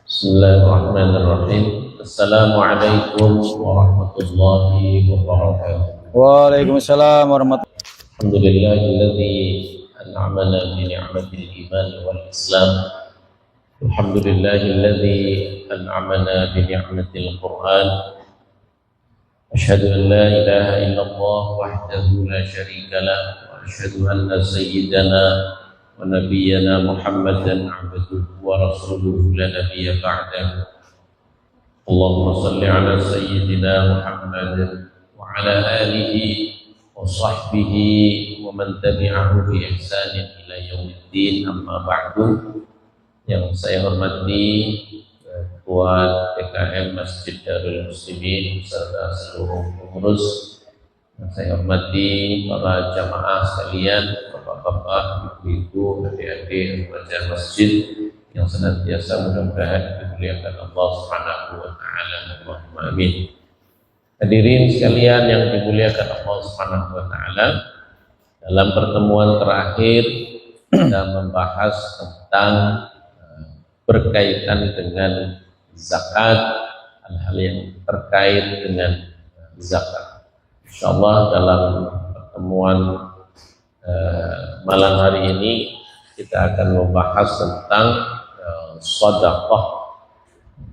Bismillahirrahmanirrahim. Assalamualaikum warahmatullahi wabarakatuh. Waalaikumsalam warahmatullahi. Alhamdulillahilladzi an'amana bi ni'matil iman wal islam. Alhamdulillahilladzi an'amana bi ni'matil Qur'an. Asyhadu an la ilaha illallah wahdahu la syarika lah wa asyhadu anna sayyidana wa nabiyyana Muhammadan abduhu wa rasuluhu la nabiyya ba'dahu. Allahumma salli ala sayyidina Muhammadin wa ala alihi wa sahbihi wa man tabi'ahu bi ihsanin ila yaumiddin, amma ba'du. Yang saya hormati Ketua TKM Masjid Darul Muslimin serta seluruh pengurus, yang saya hormati para jamaah sekalian, bapak-bapak, ibu-ibu, adik-adik, pelajar masjid yang senantiasa mudah-mudahan dimuliakan Allah Subhanahu wa taala. Allahumma amin. Hadirin sekalian yang dimuliakan Allah Subhanahu wa taala, dalam pertemuan terakhir kita membahas tentang berkaitan dengan zakat, hal-hal yang terkait dengan zakat. Insyaallah dalam pertemuan malam hari ini kita akan membahas tentang sedekah.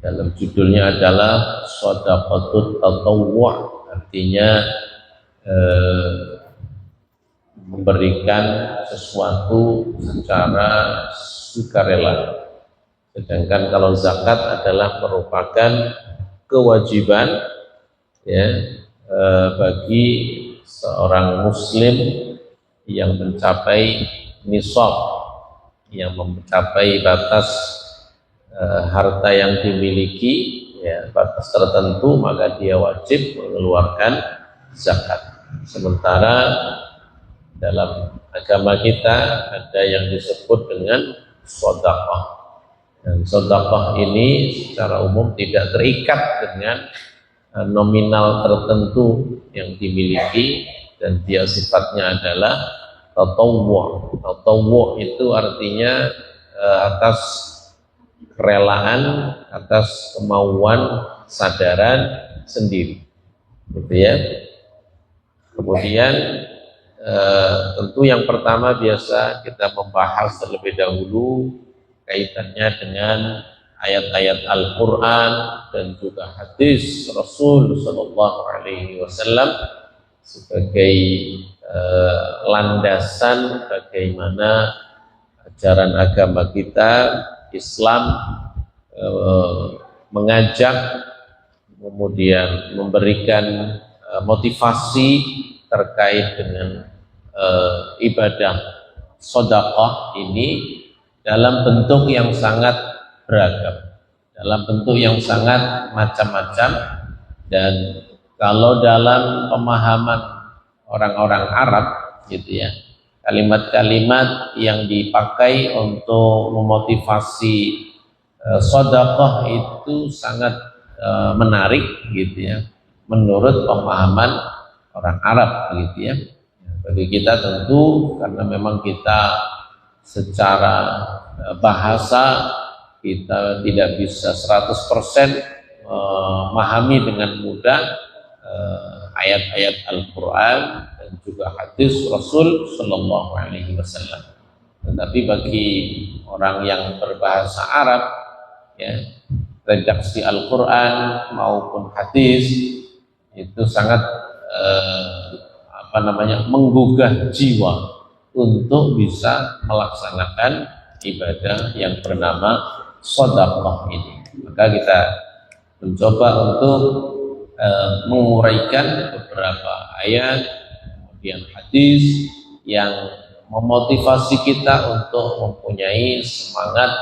Dalam judulnya adalah sedekatut tatawwu', artinya memberikan sesuatu secara sukarela. Sedangkan kalau zakat adalah merupakan kewajiban ya bagi seorang muslim yang mencapai nisab, yang mencapai batas harta yang dimiliki, ya, batas tertentu, maka dia wajib mengeluarkan zakat. Sementara dalam agama kita ada yang disebut dengan sedekah. Dan sedekah ini secara umum tidak terikat dengan nominal tertentu yang dimiliki, dan dia sifatnya adalah tatawwu'. Tatawwu' itu artinya atas kerelaan, atas kemauan sadaran sendiri, gitu ya. Kemudian tentu yang pertama biasa kita membahas terlebih dahulu kaitannya dengan ayat-ayat Al-Quran dan juga hadis Rasul Sallallahu Alaihi Wasallam sebagai landasan bagaimana ajaran agama kita, Islam, mengajak, kemudian memberikan motivasi terkait dengan ibadah sedekah ini dalam bentuk yang sangat beragam, dalam bentuk yang sangat macam-macam. Dan kalau dalam pemahaman orang-orang Arab, gitu ya, kalimat-kalimat yang dipakai untuk memotivasi sedekah itu sangat menarik, gitu ya, menurut pemahaman orang Arab, gitu ya. Bagi kita tentu karena memang kita secara bahasa kita tidak bisa 100% memahami dengan mudah ayat-ayat Al-Quran dan juga hadis Rasul Sallallahu Alaihi Wasallam. Tetapi bagi orang yang berbahasa Arab, ya, redaksi Al-Quran maupun hadis itu sangat menggugah jiwa untuk bisa melaksanakan ibadah yang bernama sedekah ini. Maka kita mencoba untuk menguraikan beberapa ayat, kemudian hadis yang memotivasi kita untuk mempunyai semangat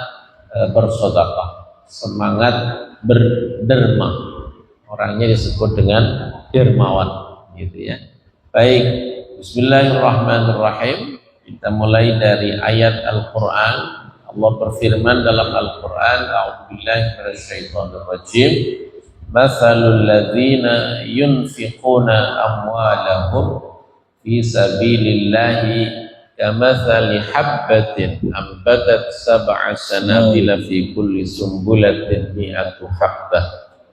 bersedekah, semangat berderma. Orangnya disebut dengan dermawan, gitu ya. Baik, bismillahirrahmanirrahim. Kita mulai dari ayat Al-Quran. Allah berfirman dalam Al-Quran, a'udzubillahi minasyaitonir rajim, mathalul ladzina yunfiquna amwalahum fi sabilillahi kamathali habbatin ambatat sab'a sanabila fi kulli sumbulatin mi'atu habbah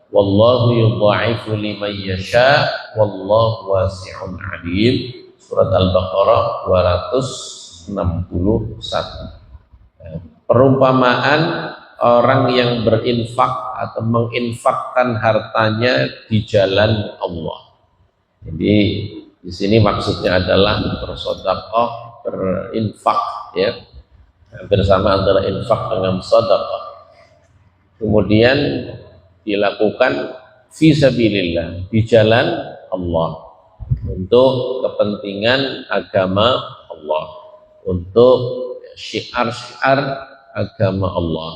wallahu yudha'ifu liman yasha wallahu wasi'un 'alim. Surat Al-Baqarah 261. Perumpamaan orang yang berinfak atau menginfakkan hartanya di jalan Allah. Jadi di sini maksudnya adalah bersedekah, berinfak, ya, bersama antara infak dengan sedekah. Kemudian dilakukan fi sabilillah, di jalan Allah, untuk kepentingan agama Allah, untuk syiar-syiar agama Allah,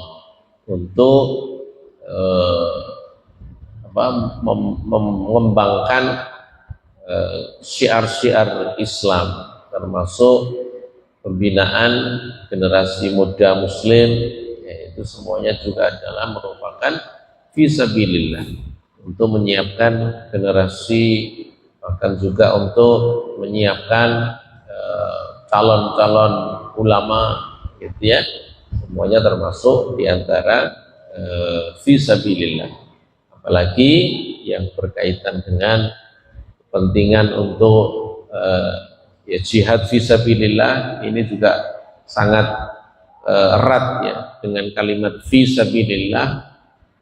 untuk mengembangkan syiar-syiar Islam, termasuk pembinaan generasi muda muslim, yaitu semuanya juga adalah merupakan fisabilillah, untuk menyiapkan generasi, bahkan juga untuk menyiapkan calon-calon ulama, gitu ya. Semuanya termasuk diantara fisabilillah. Apalagi yang berkaitan dengan kepentingan untuk ya jihad fisabilillah, ini juga sangat erat ya dengan kalimat fisabilillah.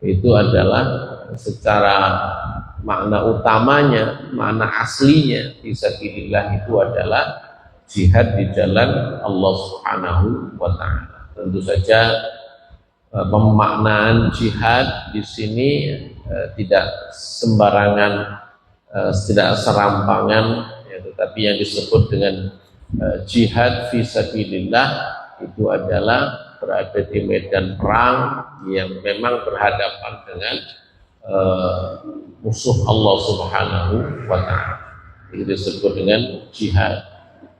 Itu adalah secara makna utamanya, makna aslinya fisabilillah itu adalah jihad di jalan Allah Subhanahu wa taala. Tentu saja pemaknaan jihad di sini tidak sembarangan, tidak serampangan, ya, tetapi yang disebut dengan jihad fisabilillah itu adalah berada di medan perang yang memang berhadapan dengan musuh Allah Subhanahu wa taala. Itu disebut dengan jihad.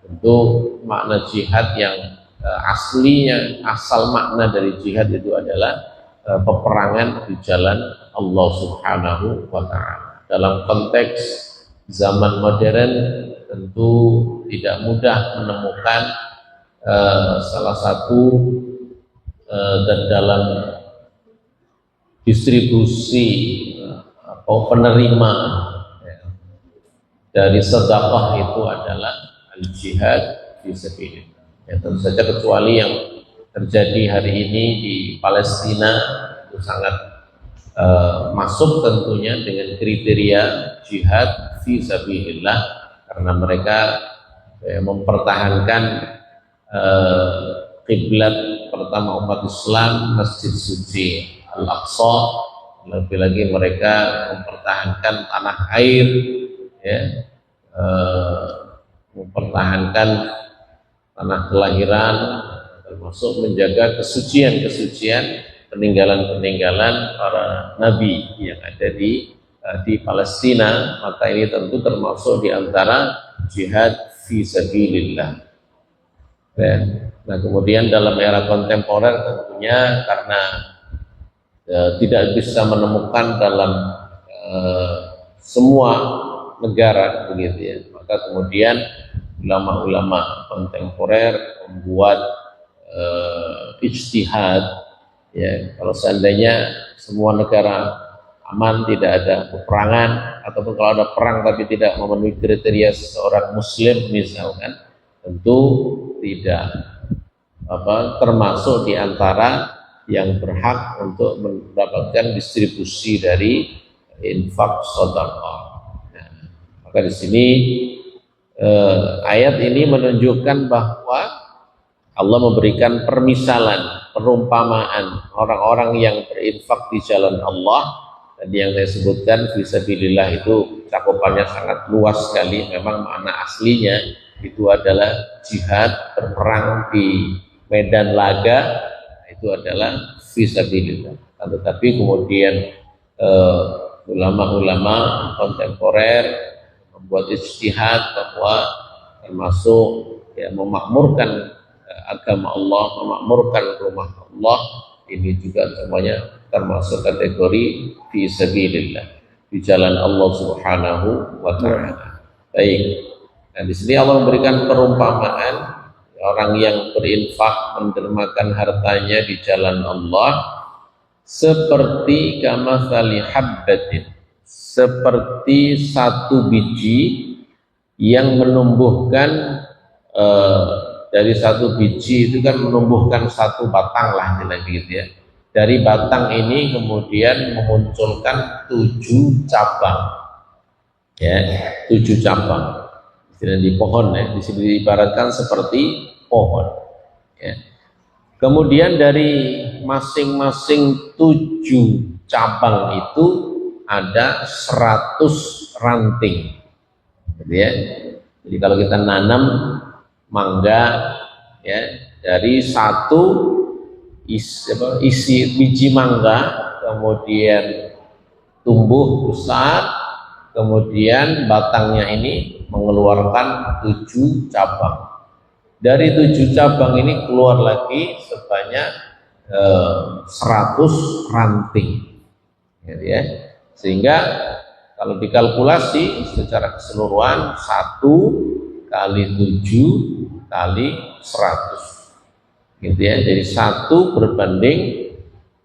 Tentu makna jihad yang aslinya, asal makna dari jihad itu adalah peperangan di jalan Allah Subhanahu wa taala. Dalam konteks zaman modern tentu tidak mudah menemukan salah satu dan dalam distribusi atau penerima dari sedekah itu adalah al-jihad fisabilillah. Ya, tentu saja kecuali yang terjadi hari ini di Palestina itu sangat masuk tentunya dengan kriteria jihad fisabilillah, karena mereka mempertahankan kiblat pertama umat Islam, Masjid Suci Al-Aqsa. Lebih-lagi mereka mempertahankan tanah air, ya, mempertahankan tanah kelahiran, termasuk menjaga kesucian-kesucian peninggalan-peninggalan para nabi yang ada di Palestina. Maka ini tentu termasuk di antara jihad fisabilillah. Nah, kemudian dalam era kontemporer tentunya karena tidak bisa menemukan dalam semua negara, begitu ya, maka kemudian ulama-ulama kontemporer membuat ijtihad, ya, kalau seandainya semua negara aman, tidak ada peperangan, ataupun kalau ada perang tapi tidak memenuhi kriteria seorang muslim misalkan, tentu tidak termasuk di antara yang berhak untuk mendapatkan distribusi dari infak sedekah. Nah, maka di sini ayat ini menunjukkan bahwa Allah memberikan permisalan, perumpamaan orang-orang yang berinfak di jalan Allah. Tadi yang saya sebutkan fisabilillah itu cakupannya sangat luas sekali. Memang makna aslinya itu adalah jihad, berperang di medan laga, itu adalah fisabilillah. Tetapi kemudian ulama-ulama kontemporer membuat ijtihad bahwa termasuk ya memakmurkan agama Allah, memakmurkan rumah Allah, ini juga semuanya termasuk kategori fisabilillah, di jalan Allah Subhanahu wa taala. Baik. Nah, di sini Allah memberikan perumpamaan orang yang berinfak mendermakan hartanya di jalan Allah seperti kamatsali habbatin, seperti satu biji yang menumbuhkan dari satu biji itu kan menumbuhkan satu batang lah begitu ya. Dari batang ini kemudian memunculkan 7 cabang, ya, 7 cabang. Di pohon ya, di sini diibaratkan seperti pohon. Ya. Kemudian dari masing-masing 7 cabang itu ada 100 ranting. Gitu ya. Jadi kalau kita nanam mangga ya, dari satu isi biji mangga kemudian tumbuh besar, kemudian batangnya ini mengeluarkan 7 cabang. Dari 7 cabang ini keluar lagi sebanyak 100 ranting, gitu ya. Sehingga kalau dikalkulasi secara keseluruhan 1 kali 7 kali 100, gitu ya. Jadi 1 berbanding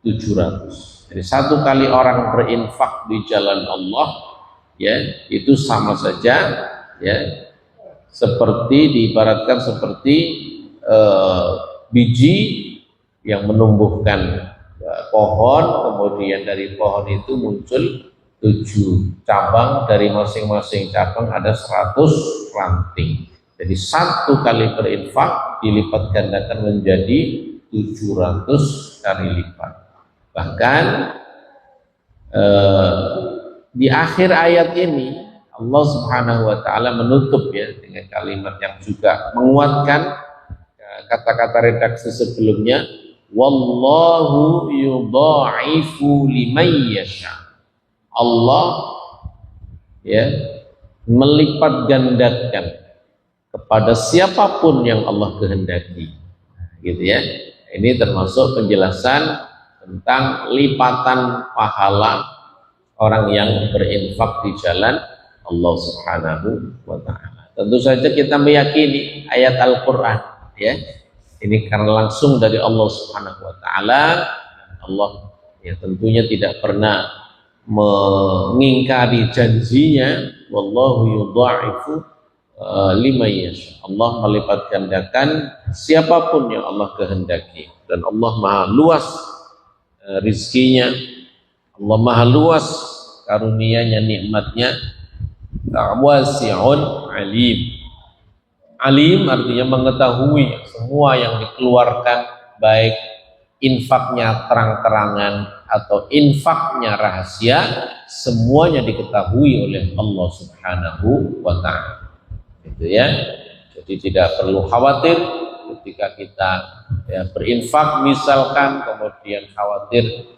700. Jadi 1 kali orang berinfak di jalan Allah, ya, itu sama saja, ya, seperti diibaratkan seperti biji yang menumbuhkan pohon, kemudian dari pohon itu muncul 7 cabang, dari masing-masing cabang ada 100 ranting. Jadi 1 kali berinfak dilipat gandakan menjadi 700 kali lipat. Bahkan di akhir ayat ini Allah Subhanahu wa taala menutup ya dengan kalimat yang juga menguatkan kata-kata redaksi sebelumnya, wallahu yudha'ifu liman yasha. Allah ya melipat gandakan kepada siapapun yang Allah kehendaki. Gitu ya. Ini termasuk penjelasan tentang lipatan pahala orang yang berinfak di jalan Allah Subhanahu wa taala. Tentu saja kita meyakini ayat Al-Qur'an ya. Ini karena langsung dari Allah Subhanahu wa taala. Allah ya tentunya tidak pernah mengingkari janjinya, wallahu yudha'ifu liman yasha. Allah melipat gandakan siapapun yang Allah kehendaki, dan Allah Maha luas rizkinya, Allah Maha luas karunia-Nya, nikmatnya. Wasi'un alim. Alim artinya mengetahui semua yang dikeluarkan, baik infaknya terang-terangan atau infaknya rahasia, semuanya diketahui oleh Allah Subhanahu wa taala. Gitu ya. Jadi tidak perlu khawatir ketika kita ya, berinfak misalkan kemudian khawatir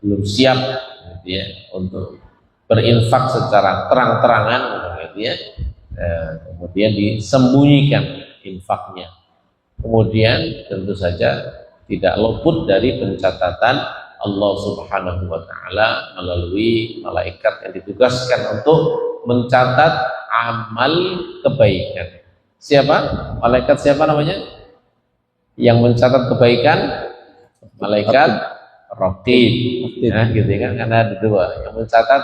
belum siap gitu ya, untuk berinfak secara terang-terangan gitu ya. Kemudian disembunyikan infaknya, kemudian tentu saja tidak luput dari pencatatan Allah Subhanahu wa taala melalui malaikat yang ditugaskan untuk mencatat amal kebaikan. Siapa? Malaikat siapa namanya? Yang mencatat kebaikan? Malaikat Raqib. Nah, gitu kan, karena ada 2. Yang mencatat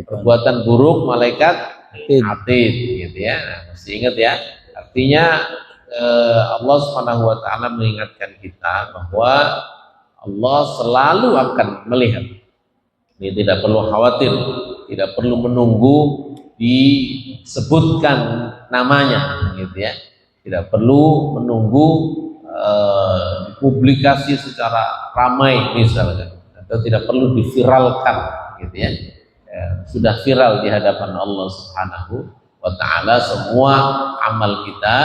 perbuatan buruk malaikat Atid, gitu ya. Nah, mesti ingat ya. Artinya Allah Subhanahu wa taala mengingatkan kita bahwa Allah selalu akan melihat. Ini tidak perlu khawatir, tidak perlu menunggu disebutkan namanya, gitu ya. Tidak perlu menunggu dipublikasi secara ramai misalnya, atau tidak perlu diviralkan, gitu ya. Sudah viral di hadapan Allah Subhanahu wa taala, semua amal kita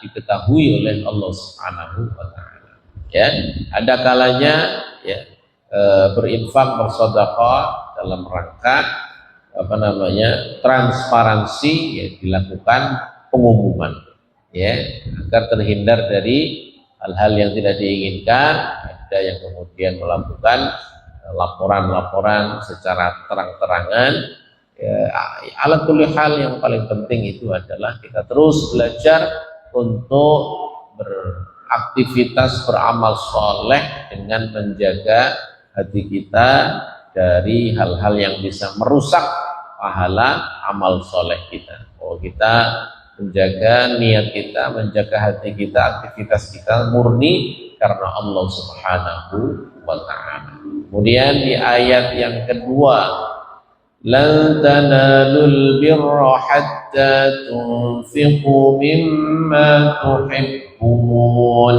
diketahui oleh Allah Subhanahu wa taala. Ya, ada kalanya ya berinfak, bersedekah dalam rangka transparansi, ya, dilakukan pengumuman ya, agar terhindar dari hal-hal yang tidak diinginkan. Ada yang kemudian melakukan laporan-laporan secara terang-terangan Ala kulli hal yang paling penting itu adalah kita terus belajar untuk beraktivitas beramal soleh dengan menjaga hati kita dari hal-hal yang bisa merusak pahala amal soleh kita. Kita menjaga niat kita, menjaga hati kita, aktivitas kita murni karena Allah Subhanahu wa ta'ala. Kemudian di ayat yang kedua, lan tanalul birra hatta tunfiqu mimma tuhibbun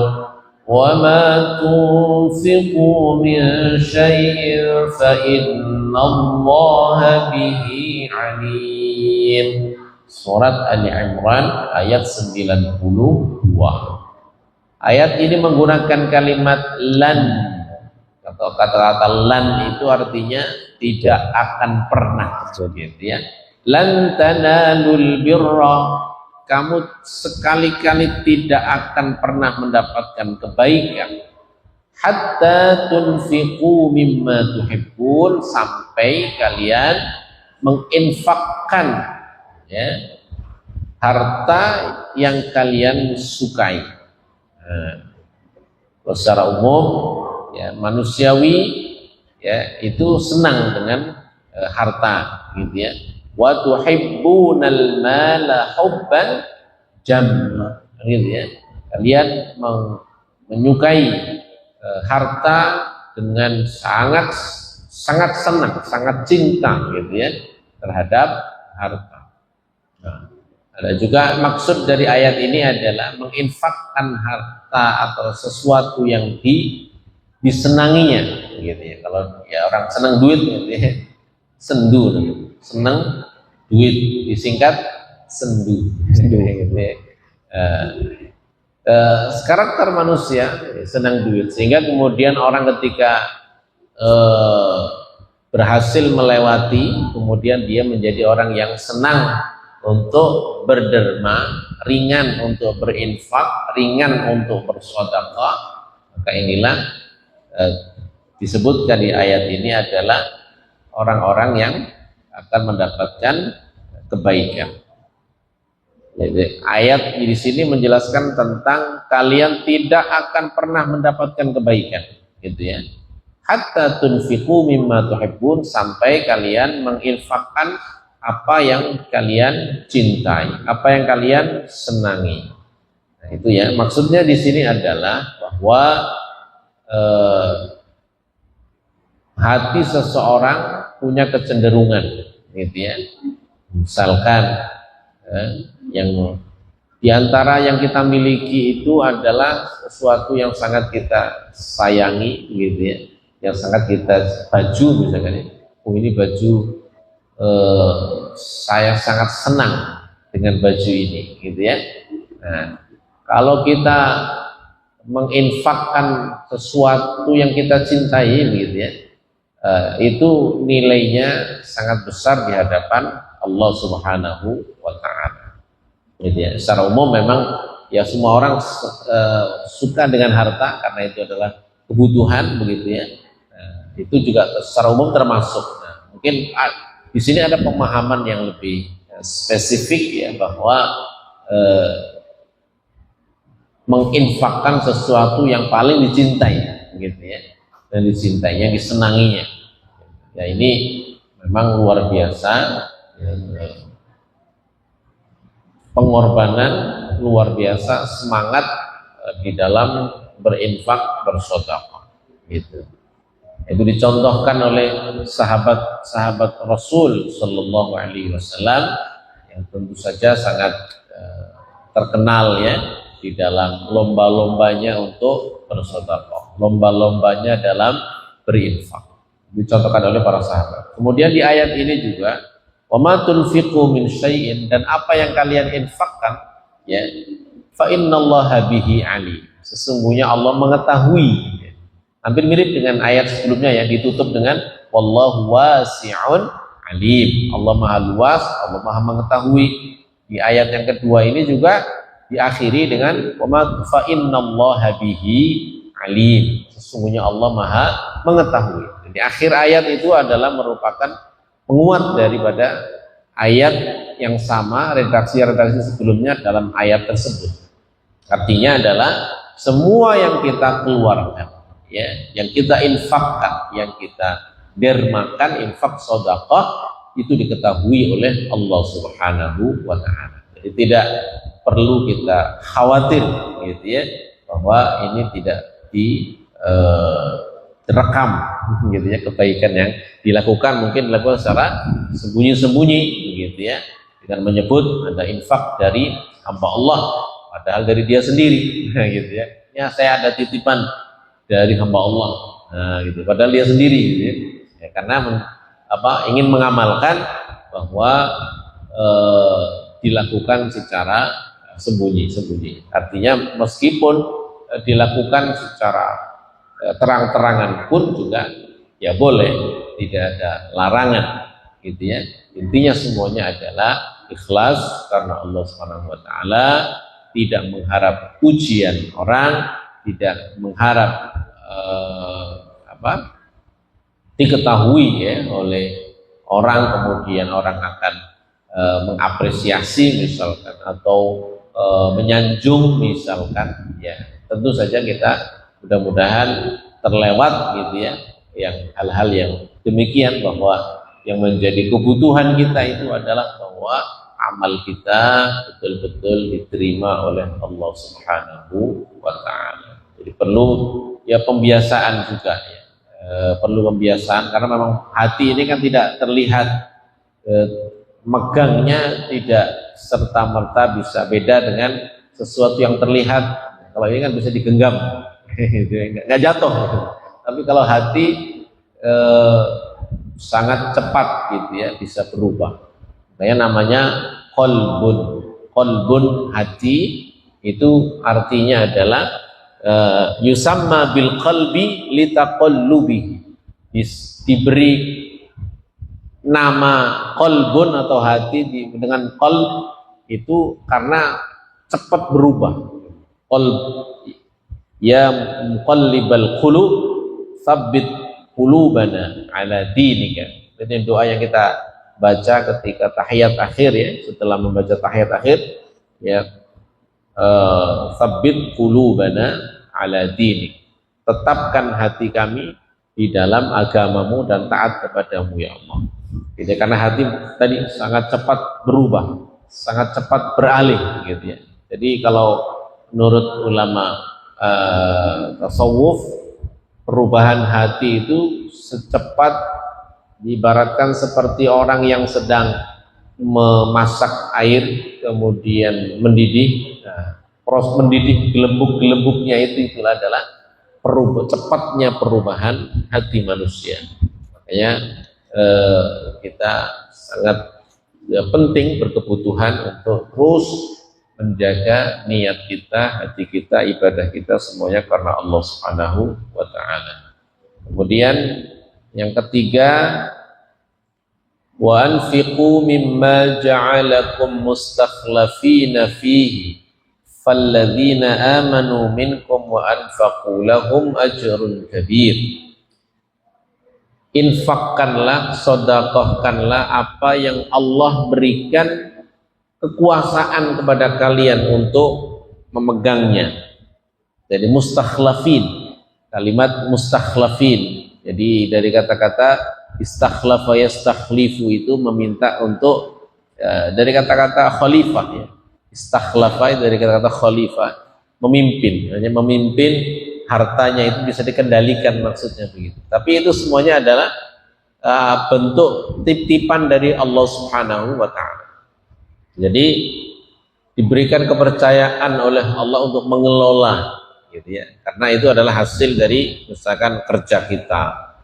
wa ma tunfiqu min syai'in fa innallaha bihi alim. Surat Ali Imran ayat 92. Ayat ini menggunakan kalimat lan, atau kata-kata lan itu artinya tidak akan pernah terjadi, gitu ya. Lan tanalul birra, kamu sekali-kali tidak akan pernah mendapatkan kebaikan, hatta tunfiqu mimma tuhibbun, sampai kalian menginfakkan, ya, harta yang kalian sukai. Secara umum, ya, manusiawi, ya, itu senang dengan harta, gitu ya. Wa tuhibbunal mala hubban jamma, gitu ya. Kalian menyukai harta dengan sangat senang, sangat cinta, gitu ya, terhadap harta. Ada juga maksud dari ayat ini adalah menginfakkan harta atau sesuatu yang disenanginya, gitu ya. Kalau ya orang senang duit, gitu ya, sendu, senang duit, disingkat sendu, gitu ya. Karakter manusia senang duit, sehingga kemudian orang ketika berhasil melewati, kemudian dia menjadi orang yang senang untuk berderma, ringan untuk berinfak, ringan untuk bersedekah. Maka inilah disebutkan di ayat ini adalah orang-orang yang akan mendapatkan kebaikan. Jadi ayat di sini menjelaskan tentang kalian tidak akan pernah mendapatkan kebaikan, gitu ya. Hatta tunfiqu mimma tuhibbun, sampai kalian menginfakkan apa yang kalian cintai, apa yang kalian senangi. Nah, itu ya, maksudnya di sini adalah bahwa hati seseorang punya kecenderungan, gitu ya. Misalkan yang diantara yang kita miliki itu adalah sesuatu yang sangat kita sayangi, gitu ya, yang sangat kita, baju misalkan, ini baju saya sangat senang dengan baju ini, gitu ya. Nah, kalau kita menginfakkan sesuatu yang kita cintai, gitu ya, itu nilainya sangat besar di hadapan Allah Subhanahu wa ta'ala, gitu ya. Secara umum memang ya semua orang suka dengan harta karena itu adalah kebutuhan, begitu ya. Itu juga secara umum termasuk. Nah, mungkin di sini ada pemahaman yang lebih spesifik, ya, bahwa menginfakkan sesuatu yang paling dicintai, gitu ya, dan dicintainya, disenanginya. Ya, ini memang luar biasa, ya, pengorbanan luar biasa, semangat di dalam berinfak, bersedekah, gitu. Itu dicontohkan oleh sahabat-sahabat Rasul Sallallahu Alaihi Wasallam yang tentu saja sangat terkenal, ya, di dalam lomba-lombanya untuk bersedekah, lomba-lombanya dalam berinfak, dicontohkan oleh para sahabat. Kemudian di ayat ini juga, wa ma tunfiqu min syai'in, dan apa yang kalian infakkan, ya, fa innallaha bihi alim, sesungguhnya Allah mengetahui. Hampir mirip dengan ayat sebelumnya yang ditutup dengan wallahu wasi'un alim, Allah maha luas, Allah maha mengetahui. Di ayat yang kedua ini juga diakhiri dengan fa innallaha bihi alim, sesungguhnya Allah maha mengetahui. Di akhir ayat itu adalah merupakan menguat daripada ayat yang sama, redaksi-redaksi sebelumnya dalam ayat tersebut. Artinya adalah semua yang kita keluarkan, ya, yang kita infakkan, yang kita dermakan, infak sedekah, itu diketahui oleh Allah Subhanahu wa Ta'ala. Jadi tidak perlu kita khawatir, gitu ya, bahwa ini tidak direkam, gitu ya, kebaikan yang dilakukan mungkin dilakukan secara sembunyi-sembunyi, gitu ya, dengan menyebut ada infak dari hamba Allah, padahal dari dia sendiri, gitu ya. Ya, saya ada titipan dari hamba Allah, nah, gitu, padahal dia sendiri, gitu ya. Ya, karena ingin mengamalkan bahwa dilakukan secara sembunyi-sembunyi. Artinya meskipun dilakukan secara terang-terangan pun juga ya boleh, tidak ada larangan, gitu ya. Intinya semuanya adalah ikhlas karena Allah Subhanahu wa Ta'ala, tidak mengharap pujian orang, tidak mengharap diketahui ya oleh orang, kemudian orang akan mengapresiasi misalkan, atau menyanjung misalkan, ya tentu saja kita mudah-mudahan terlewat, gitu ya, yang hal-hal yang demikian, bahwa yang menjadi kebutuhan kita itu adalah bahwa amal kita betul-betul diterima oleh Allah Subhanahu wa Ta'ala. Jadi perlu ya pembiasaan juga, ya. Perlu pembiasaan, karena memang hati ini kan tidak terlihat, megangnya tidak serta-merta bisa beda dengan sesuatu yang terlihat. Kalau ini kan bisa digenggam, nggak jatuh, gitu. Tapi kalau hati sangat cepat, gitu ya, bisa berubah. Kayak namanya kolbun, hati itu artinya adalah yusamma bil qalbi litaqallubi, diberi nama qalbun atau hati dengan qalb itu karena cepat berubah. Qalb, ya muqallibal qulub tsabbit qulubana ala dinika. Itu doa yang kita baca ketika tahiyat akhir, ya, setelah membaca tahiyat akhir, ya, tsabbit qulubana ala dinik, tetapkan hati kami di dalam agamamu dan taat kepadamu, ya Allah. Jadi karena hati tadi sangat cepat berubah, sangat cepat beralih, gitu ya. Jadi kalau menurut ulama tasawuf, perubahan hati itu secepat, diibaratkan seperti orang yang sedang memasak air kemudian mendidih. Proses mendidih gelembuk-gelembuknya itulah adalah cepatnya perubahan hati manusia. Makanya kita sangat penting, berkebutuhan untuk terus menjaga niat kita, hati kita, ibadah kita semuanya karena Allah Subhanahu wa Ta'ala. Kemudian yang ketiga, wa anfiqu mimma ja'alakum mustakhlafina fihi falladzina amanu minkum wa anfaqu lahum ajrun kabir. Infakkanlah, sedekahkanlah apa yang Allah berikan kekuasaan kepada kalian untuk memegangnya. Jadi mustakhlafin, kalimat mustakhlafin, jadi dari kata-kata istakhlafa yastakhlifu itu meminta untuk dari kata-kata khalifah, ya. Istakhlafa dari kata-kata khalifah, memimpin, hanya memimpin, hartanya itu bisa dikendalikan, maksudnya begitu. Tapi itu semuanya adalah bentuk titipan dari Allah Subhanahu wa Ta'ala. Jadi diberikan kepercayaan oleh Allah untuk mengelola, gitu ya. Karena itu adalah hasil dari misalkan kerja kita,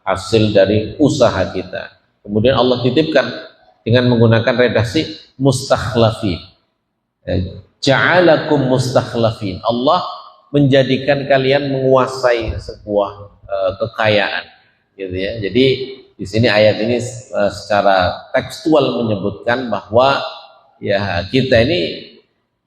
hasil dari usaha kita. Kemudian Allah titipkan dengan menggunakan redaksi mustakhlafin. Ja'alakum mustakhlafin. Allah menjadikan kalian menguasai sebuah kekayaan, gitu ya. Jadi di sini ayat ini secara tekstual menyebutkan bahwa ya kita ini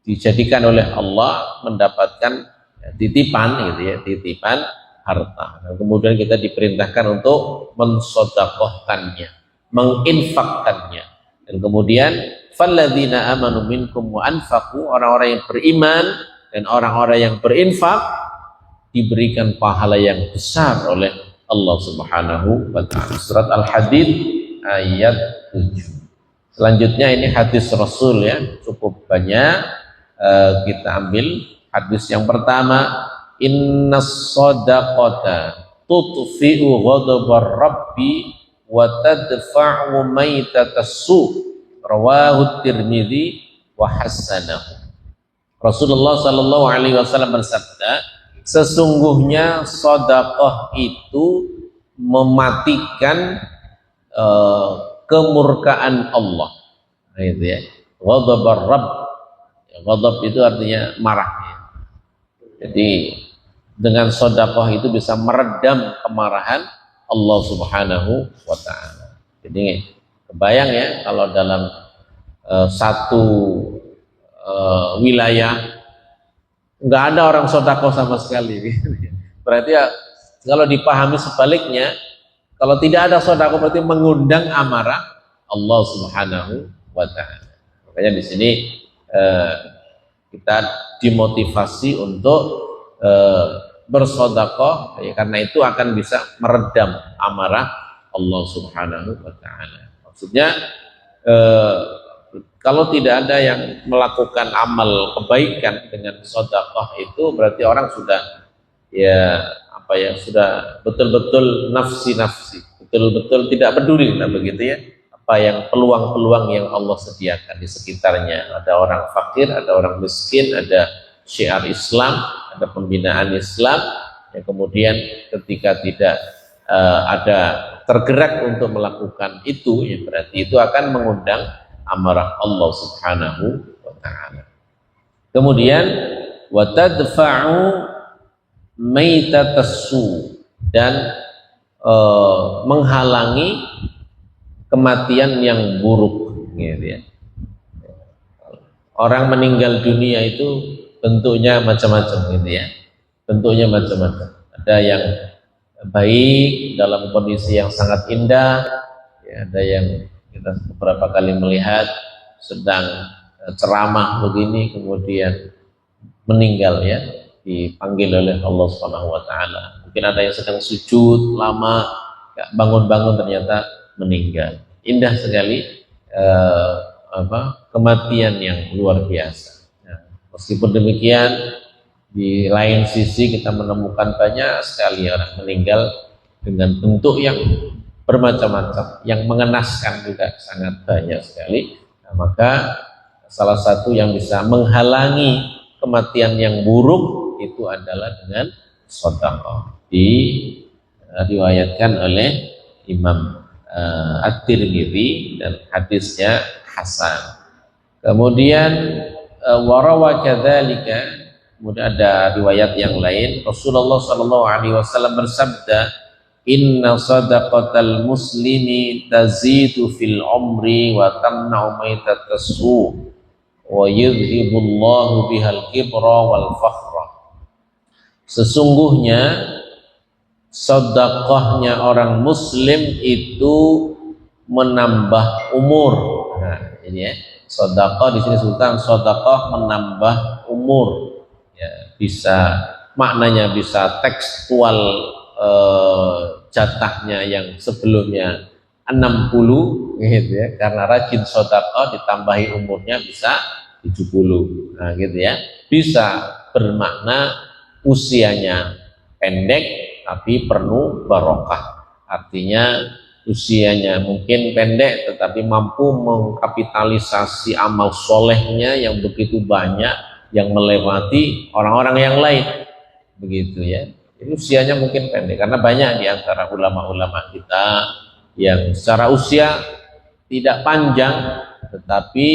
dijadikan oleh Allah mendapatkan titipan, gitu ya, titipan harta. Nah, kemudian kita diperintahkan untuk mensedekahkannya, menginfakkannya. Dan kemudian falladzina amanu minkum wa anfaqu, orang-orang yang beriman dan orang-orang yang berinfak diberikan pahala yang besar oleh Allah Subhanahu wa taala. Surat Al-Hadid ayat 7. Selanjutnya ini hadis Rasul ya, cukup banyak. Kita ambil hadis yang pertama, innas shadaqata tutfi'u ghadabar rabbi wa tadfa'u maitatas su, rawahu Tirmidzi wa hasanahu. Rasulullah sallallahu alaihi wasallam bersabda, sesungguhnya sedekah itu mematikan kemurkaan Allah. Nah, itu ya. Ghadabar Rabb. Ya, ghadab itu artinya marah. Jadi dengan sedekah itu bisa meredam kemarahan Allah Subhanahu wa taala. Jadi kebayang ya kalau dalam satu wilayah nggak ada orang sedekah sama sekali. Berarti ya kalau dipahami sebaliknya, kalau tidak ada sedekah berarti mengundang amarah Allah Subhanahu wa taala. Makanya di sini kita dimotivasi untuk bersedekah ya, karena itu akan bisa meredam amarah Allah Subhanahu wa taala. Maksudnya kalau tidak ada yang melakukan amal kebaikan dengan sedekah itu berarti orang sudah ya apa ya, sudah betul-betul nafsi-nafsi, betul-betul tidak peduli, nah begitu ya, apa yang peluang-peluang yang Allah sediakan di sekitarnya. Ada orang fakir, ada orang miskin, ada syiar Islam, ada pembinaan Islam, ya kemudian ketika tidak ada tergerak untuk melakukan itu, ya berarti itu akan mengundang amarah Allah Subhanahu wa taala. Kemudian wa tadfa'u maitatassu, dan menghalangi kematian yang buruk gitu ya. Orang meninggal dunia itu bentuknya macam-macam gitu ya. Bentuknya macam-macam. Ada yang baik dalam kondisi yang sangat indah, ya, ada yang kita beberapa kali melihat sedang ceramah begini kemudian meninggal ya, dipanggil oleh Allah Subhanahu wa taala. Mungkin ada yang sedang sujud lama, gak bangun-bangun ternyata meninggal. Indah sekali kematian yang luar biasa. Nah, meskipun demikian, di lain sisi kita menemukan banyak sekali orang meninggal dengan bentuk yang bermacam-macam, yang mengenaskan juga sangat banyak sekali. Nah, maka salah satu yang bisa menghalangi kematian yang buruk itu adalah dengan sedekah. Diriwayatkan oleh Imam At-Tirmidzi dan hadisnya hasan. Kemudian warawa kadzalika, kemudian ada riwayat yang lain, Rasulullah sallallahu alaihi wasallam bersabda, inna sadaqatal muslimi tazidu fil umri wa tamna'u maitatassu wa yudhibullahu bihal kibra wal fakhra. Sesungguhnya sedekahnya orang muslim itu menambah umur. Nah, ini ya, sedekah di sini Sultan, sedekah menambah umur. Ya, bisa maknanya bisa tekstual, jatahnya yang sebelumnya 60 gitu ya, karena rajin sedekah ditambahi umurnya bisa 70. Nah, gitu ya. Bisa bermakna usianya pendek tapi penuh barokah. Artinya usianya mungkin pendek tetapi mampu mengkapitalisasi amal solehnya yang begitu banyak, yang melewati orang-orang yang lain. Begitu ya. Jadi usianya mungkin pendek karena banyak di antara ulama-ulama kita yang secara usia tidak panjang tetapi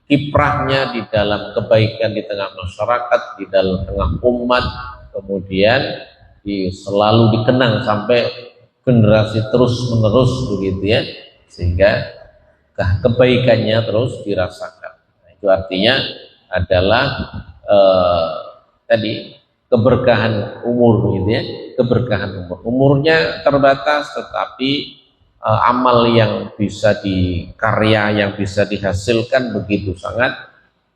kiprahnya di dalam kebaikan di tengah masyarakat, di dalam tengah umat, kemudian selalu dikenang sampai generasi terus menerus begitu ya, sehingga kebaikannya terus dirasakan. Nah, itu artinya adalah tadi keberkahan umur gitu ya, keberkahan umur. Umurnya terbatas tetapi amal yang bisa dikarya, yang bisa dihasilkan begitu sangat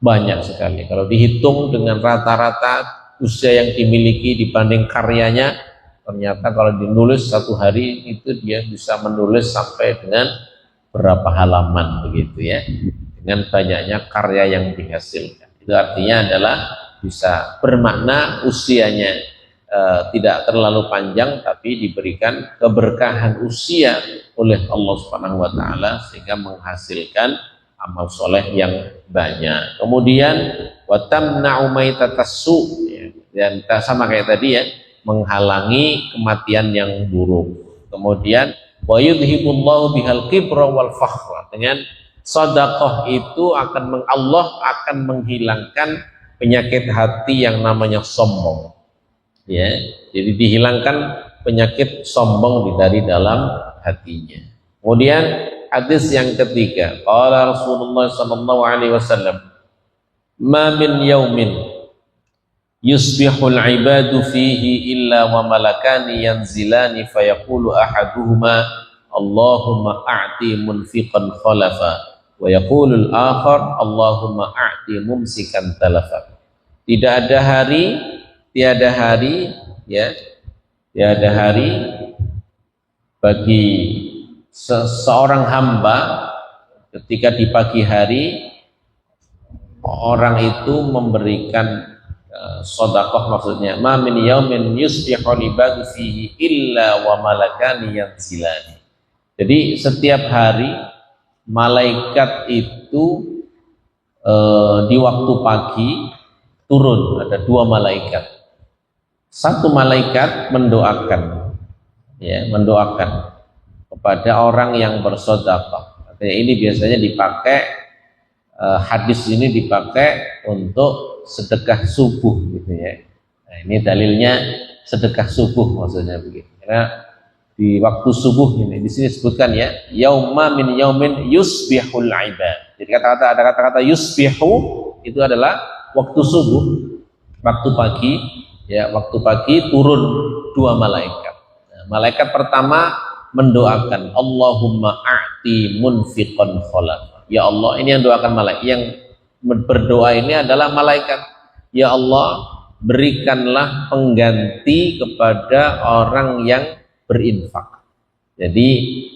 banyak sekali. Kalau dihitung dengan rata-rata usia yang dimiliki dibanding karyanya, ternyata kalau dinulis satu hari itu dia bisa menulis sampai dengan berapa halaman begitu ya, dengan banyaknya karya yang dihasilkan. Itu artinya adalah bisa bermakna usianya tidak terlalu panjang, tapi diberikan keberkahan usia oleh Allah Subhanahu wa taala sehingga menghasilkan amal soleh yang banyak. Kemudian watamna'u maitatassu, dan sama kayak tadi ya, menghalangi kematian yang buruk. Kemudian wa yudhibullahu bihal kibra wal fakhra, dengan sedekah itu Allah akan menghilangkan penyakit hati yang namanya sombong. Ya, jadi dihilangkan penyakit sombong dari dalam hatinya. Kemudian hadis yang ketiga, qala Rasulullah sallallahu alaihi wasallam, ma min yaumin yusbihul ibadu fihi illa wa malakani yanzilani fayaqulu ahaduhuma Allahumma a'ti munfiqan khalafa wa yaqulu al-akhar Allahumma a'ti mumsikan talafa. Tiada hari bagi seorang hamba ketika di pagi hari orang itu memberikan sedekah, maksudnya ma min yaumin yusbihul ibadu fihi illa wa malakani yanzilani. Jadi setiap hari malaikat itu di waktu pagi turun, ada dua malaikat. Satu malaikat mendoakan kepada orang yang bersedekah. Artinya ini biasanya dipakai, hadis ini dipakai untuk sedekah subuh gitu ya. Nah, ini dalilnya sedekah subuh maksudnya begitu. Karena di waktu subuh ini di sini disebutkan ya, yauma min yaumin yusbihul ibad. Jadi ada kata-kata yusbihu itu adalah waktu subuh, waktu pagi. Ya, waktu pagi turun dua malaikat. Nah, malaikat pertama mendoakan Allahumma a'ti munfiqan khalafa. Ya Allah, ini yang doakan malaikat. Yang berdoa ini adalah malaikat. Ya Allah, berikanlah pengganti kepada orang yang berinfak. Jadi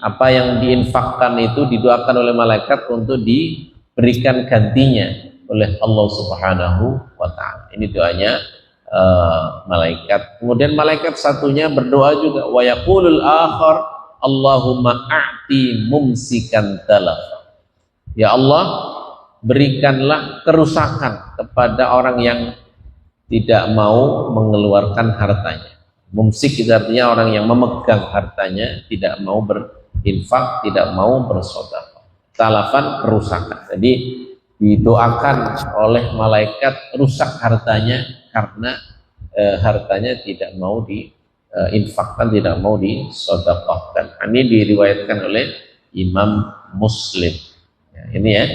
apa yang diinfakkan itu didoakan oleh malaikat untuk diberikan gantinya oleh Allah Subhanahu wa taala. Ini doanya malaikat. Kemudian malaikat satunya berdoa juga, wa yaqulul akhar Allahumma a'ti mumsikan talafa. Ya Allah, berikanlah kerusakan kepada orang yang tidak mau mengeluarkan hartanya. Mumsik itu artinya orang yang memegang hartanya, tidak mau berinfak, tidak mau bersedekah. Talafan, kerusakan. Jadi didoakan oleh malaikat rusak hartanya karena hartanya tidak mau diinfakkan, tidak mau disedekahkan. Ini diriwayatkan oleh Imam Muslim. Ya, ini ya.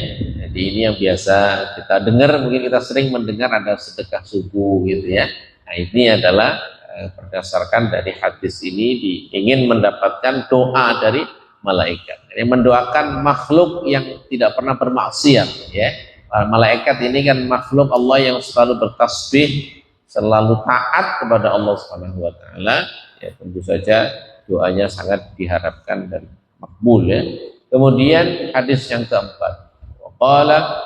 Jadi ini yang biasa kita dengar, mungkin kita sering mendengar ada sedekah subuh gitu ya. Nah, ini adalah berdasarkan dari hadis ini ingin mendapatkan doa dari malaikat. Yang mendoakan makhluk yang tidak pernah bermaksiat ya. Malaikat ini kan makhluk Allah yang selalu bertasbih, selalu taat kepada Allah Subhanahu wa taala. Ya, tentu saja doanya sangat diharapkan dan makbul ya. Kemudian hadis yang keempat. Qala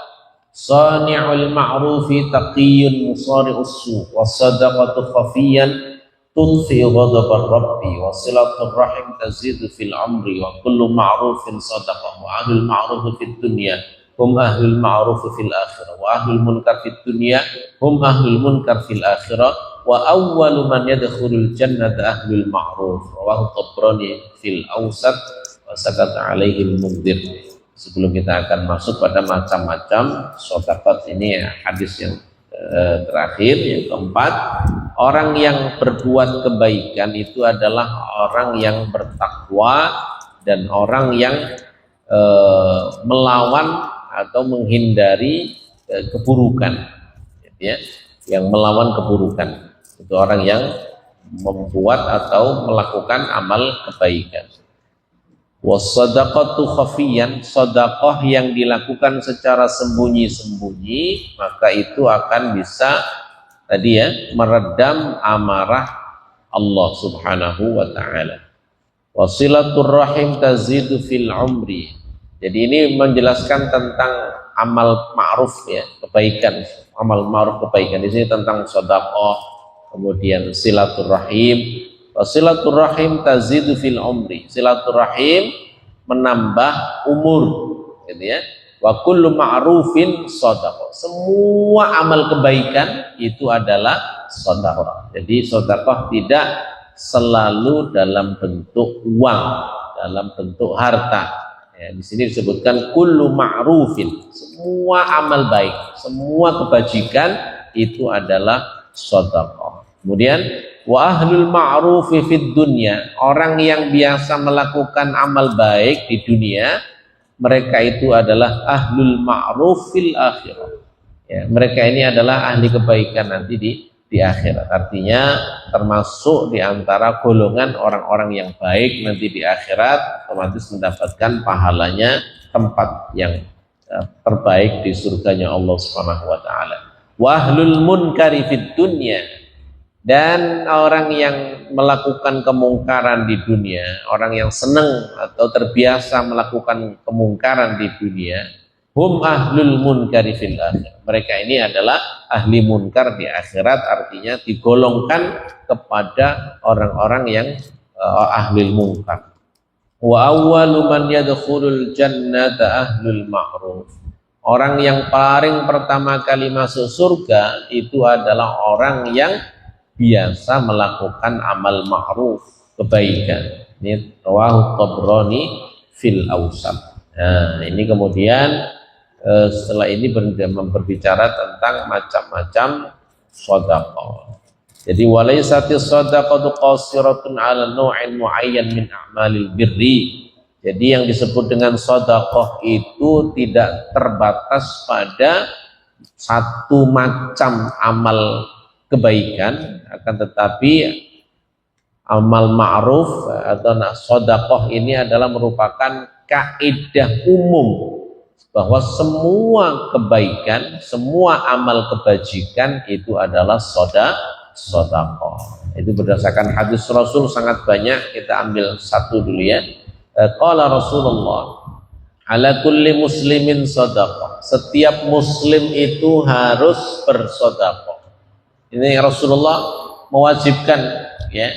sani'ul ma'rufi taqiyyun musari'us su' was sadaqatu khafiyan tudfi ghadabar rabbi wa silatur rahim tazidu fil amri wa kullu ma'rufin sadaqah wa ahlul ma'ruf fid dunya hum ahlul ma'ruf fil akhirah wa ahlul munkar fid dunya hum ahlul munkar fil akhirah wa awwalu man yadkhulul jannata ahlul ma'ruf rawahu Tabrani fil awsat wa sakata alaihil mudhir. Sebelum kita akan masuk pada macam-macam sedekah, ini ya, hadis yang terakhir yang keempat, orang yang berbuat kebaikan itu adalah orang yang bertakwa dan orang yang melawan atau menghindari keburukan, ya, yang melawan keburukan itu orang yang membuat atau melakukan amal kebaikan. Was-shadaqatu khafiyan, sedekah yang dilakukan secara sembunyi-sembunyi, maka itu akan bisa tadi ya meredam amarah Allah Subhanahu wa taala. Wasilatur rahim tazidu fil umri. Jadi ini menjelaskan tentang amal ma'ruf ya, kebaikan, amal ma'ruf kebaikan. Di sini tentang sedekah, kemudian silaturahim. Silaturahim tazidu fil umri. Silaturahim menambah umur, gitu ya. Wa kullu ma'rufin shadaqah. Semua amal kebaikan itu adalah sedekah. Jadi sedekah tidak selalu dalam bentuk uang, dalam bentuk harta. Ya, di sini disebutkan kullu ma'rufin. Semua amal baik, semua kebajikan itu adalah sedekah. Kemudian wa ahlul ma'rufi fid dunya, orang yang biasa melakukan amal baik di dunia, mereka itu adalah ahlul ma'ruf fil akhirah. Ya, mereka ini adalah ahli kebaikan nanti di akhirat. Artinya termasuk di antara golongan orang-orang yang baik nanti di akhirat, otomatis mendapatkan pahalanya tempat yang terbaik di surganya Allah Subhanahu wa taala. Wa ahlul munkari fid dunya, dan orang yang melakukan kemungkaran di dunia, orang yang senang atau terbiasa melakukan kemungkaran di dunia, hum ahlul munkari fil akhir. Mereka ini adalah ahli munkar di akhirat, artinya digolongkan kepada orang-orang yang ahli munkar. Wa awwalu man yadkhulul jannata ahlul ma'ruf. Orang yang paling pertama kali masuk surga itu adalah orang yang biasa melakukan amal ma'ruf, kebaikan. Ini rawahu Tabrani fil Awsat. Nah, ini kemudian setelah ini berbicara tentang macam-macam sedekah. Jadi walaysati shadaqatu qasiratun 'ala naw'in mu'ayyan min a'malil birri. Jadi yang disebut dengan sedekah itu tidak terbatas pada satu macam amal kebaikan, akan tetapi amal ma'ruf atau sedekah ini adalah merupakan kaidah umum bahwa semua kebaikan, semua amal kebajikan itu adalah sedekah. Itu berdasarkan hadis Rasul sangat banyak, kita ambil satu dulu ya. Qala Rasulullah, ala kulli muslimin sedekah. Setiap muslim itu harus bersedekah. Ini Rasulullah mewajibkan ya,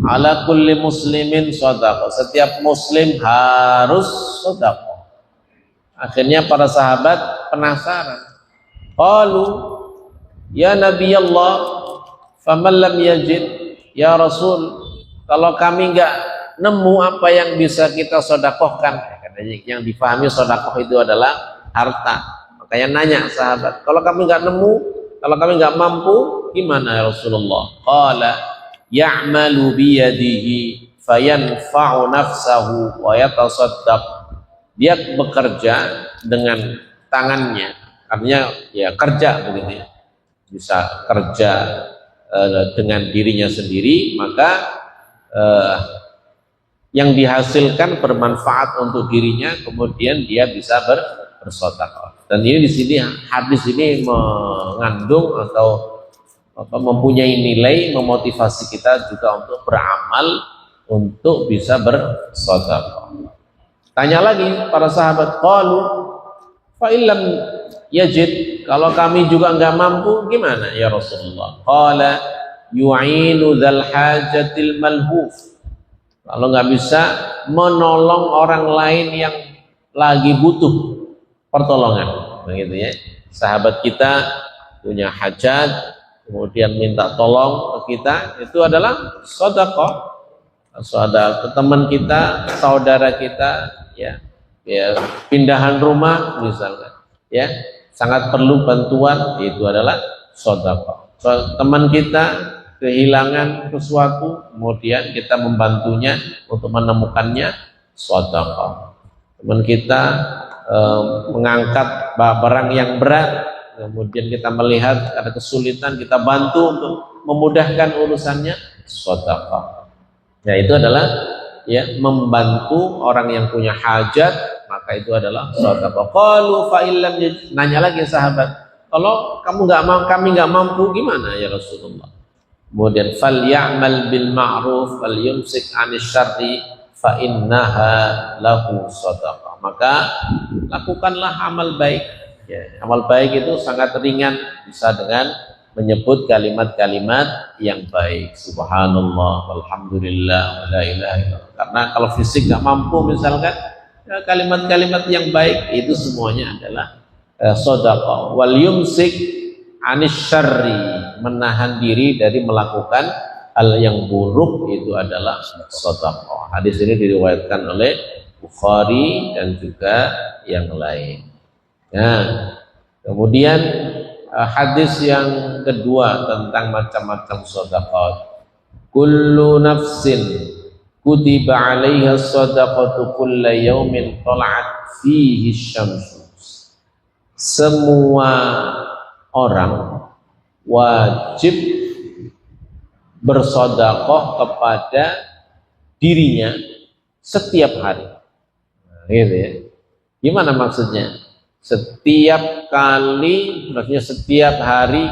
ala kulli muslimin sedekah. Setiap muslim harus sedekah. Akhirnya para sahabat penasaran. Qalu ya Nabi Allah, faman lam yajid, ya Rasul, kalau kami enggak nemu apa yang bisa kita sedekahkan. Katanya yang difahami sedekah itu adalah harta. Makanya nanya sahabat, kalau kami enggak nemu, kalau kami enggak mampu, gimana ya Rasulullah? Qala ya'malu biyadihi fayanfa'u nafsahu wa yatasaddaq. Dia bekerja dengan tangannya, artinya ya kerja begitu ya. Bisa kerja dengan dirinya sendiri, maka yang dihasilkan bermanfaat untuk dirinya, kemudian dia bisa bersedekah. Dan ini di sini hadis ini mengandung atau mempunyai nilai memotivasi kita juga untuk beramal, untuk bisa bersedekah. Tanya lagi para sahabat, qalu fa illam yajid, kalau kami juga enggak mampu gimana ya Rasulullah? Qala yu'inu dzal hajatil malhuf. Kalau enggak bisa menolong orang lain yang lagi butuh pertolongan, begitu ya. Sahabat kita punya hajat, kemudian minta tolong ke kita, itu adalah sedekah. Saudara, teman kita, saudara kita, ya pindahan rumah misalnya, ya sangat perlu bantuan, itu adalah sedekah. Teman kita kehilangan sesuatu, kemudian kita membantunya untuk menemukannya, sedekah. Teman kita mengangkat barang yang berat, kemudian kita melihat ada kesulitan, kita bantu untuk memudahkan urusannya, sedekah. Ya itu adalah ya membantu orang yang punya hajat, maka itu adalah sedekah. Qalu fa illam nanya lagi sahabat, kalau kamu kami nggak mampu gimana ya Rasulullah? Kemudian fal ya'mal bil ma'ruf wal yumsik 'anil syarri fa innaha lahu sedekah. Maka lakukanlah amal baik. Ya, amal baik itu sangat ringan, bisa dengan menyebut kalimat-kalimat yang baik, subhanallah, walhamdulillah, la ilaha illallah. Karena kalau fisik nggak mampu misalkan, ya, kalimat-kalimat yang baik itu semuanya adalah sedekah. Wal yumsik anis syarri, menahan diri dari melakukan hal yang buruk itu adalah sedekah. Hadis ini diriwayatkan oleh Bukhari dan juga yang lain. Nah, kemudian hadis yang kedua tentang macam-macam sedekah. Kullu nafsin kutiba 'alaiha shadaqatu kulla yaumin tala'at fihi syamsu. Semua orang wajib bersedekah kepada dirinya setiap hari. Nah, gitu ya. Gimana maksudnya? Setiap kali, maksudnya setiap hari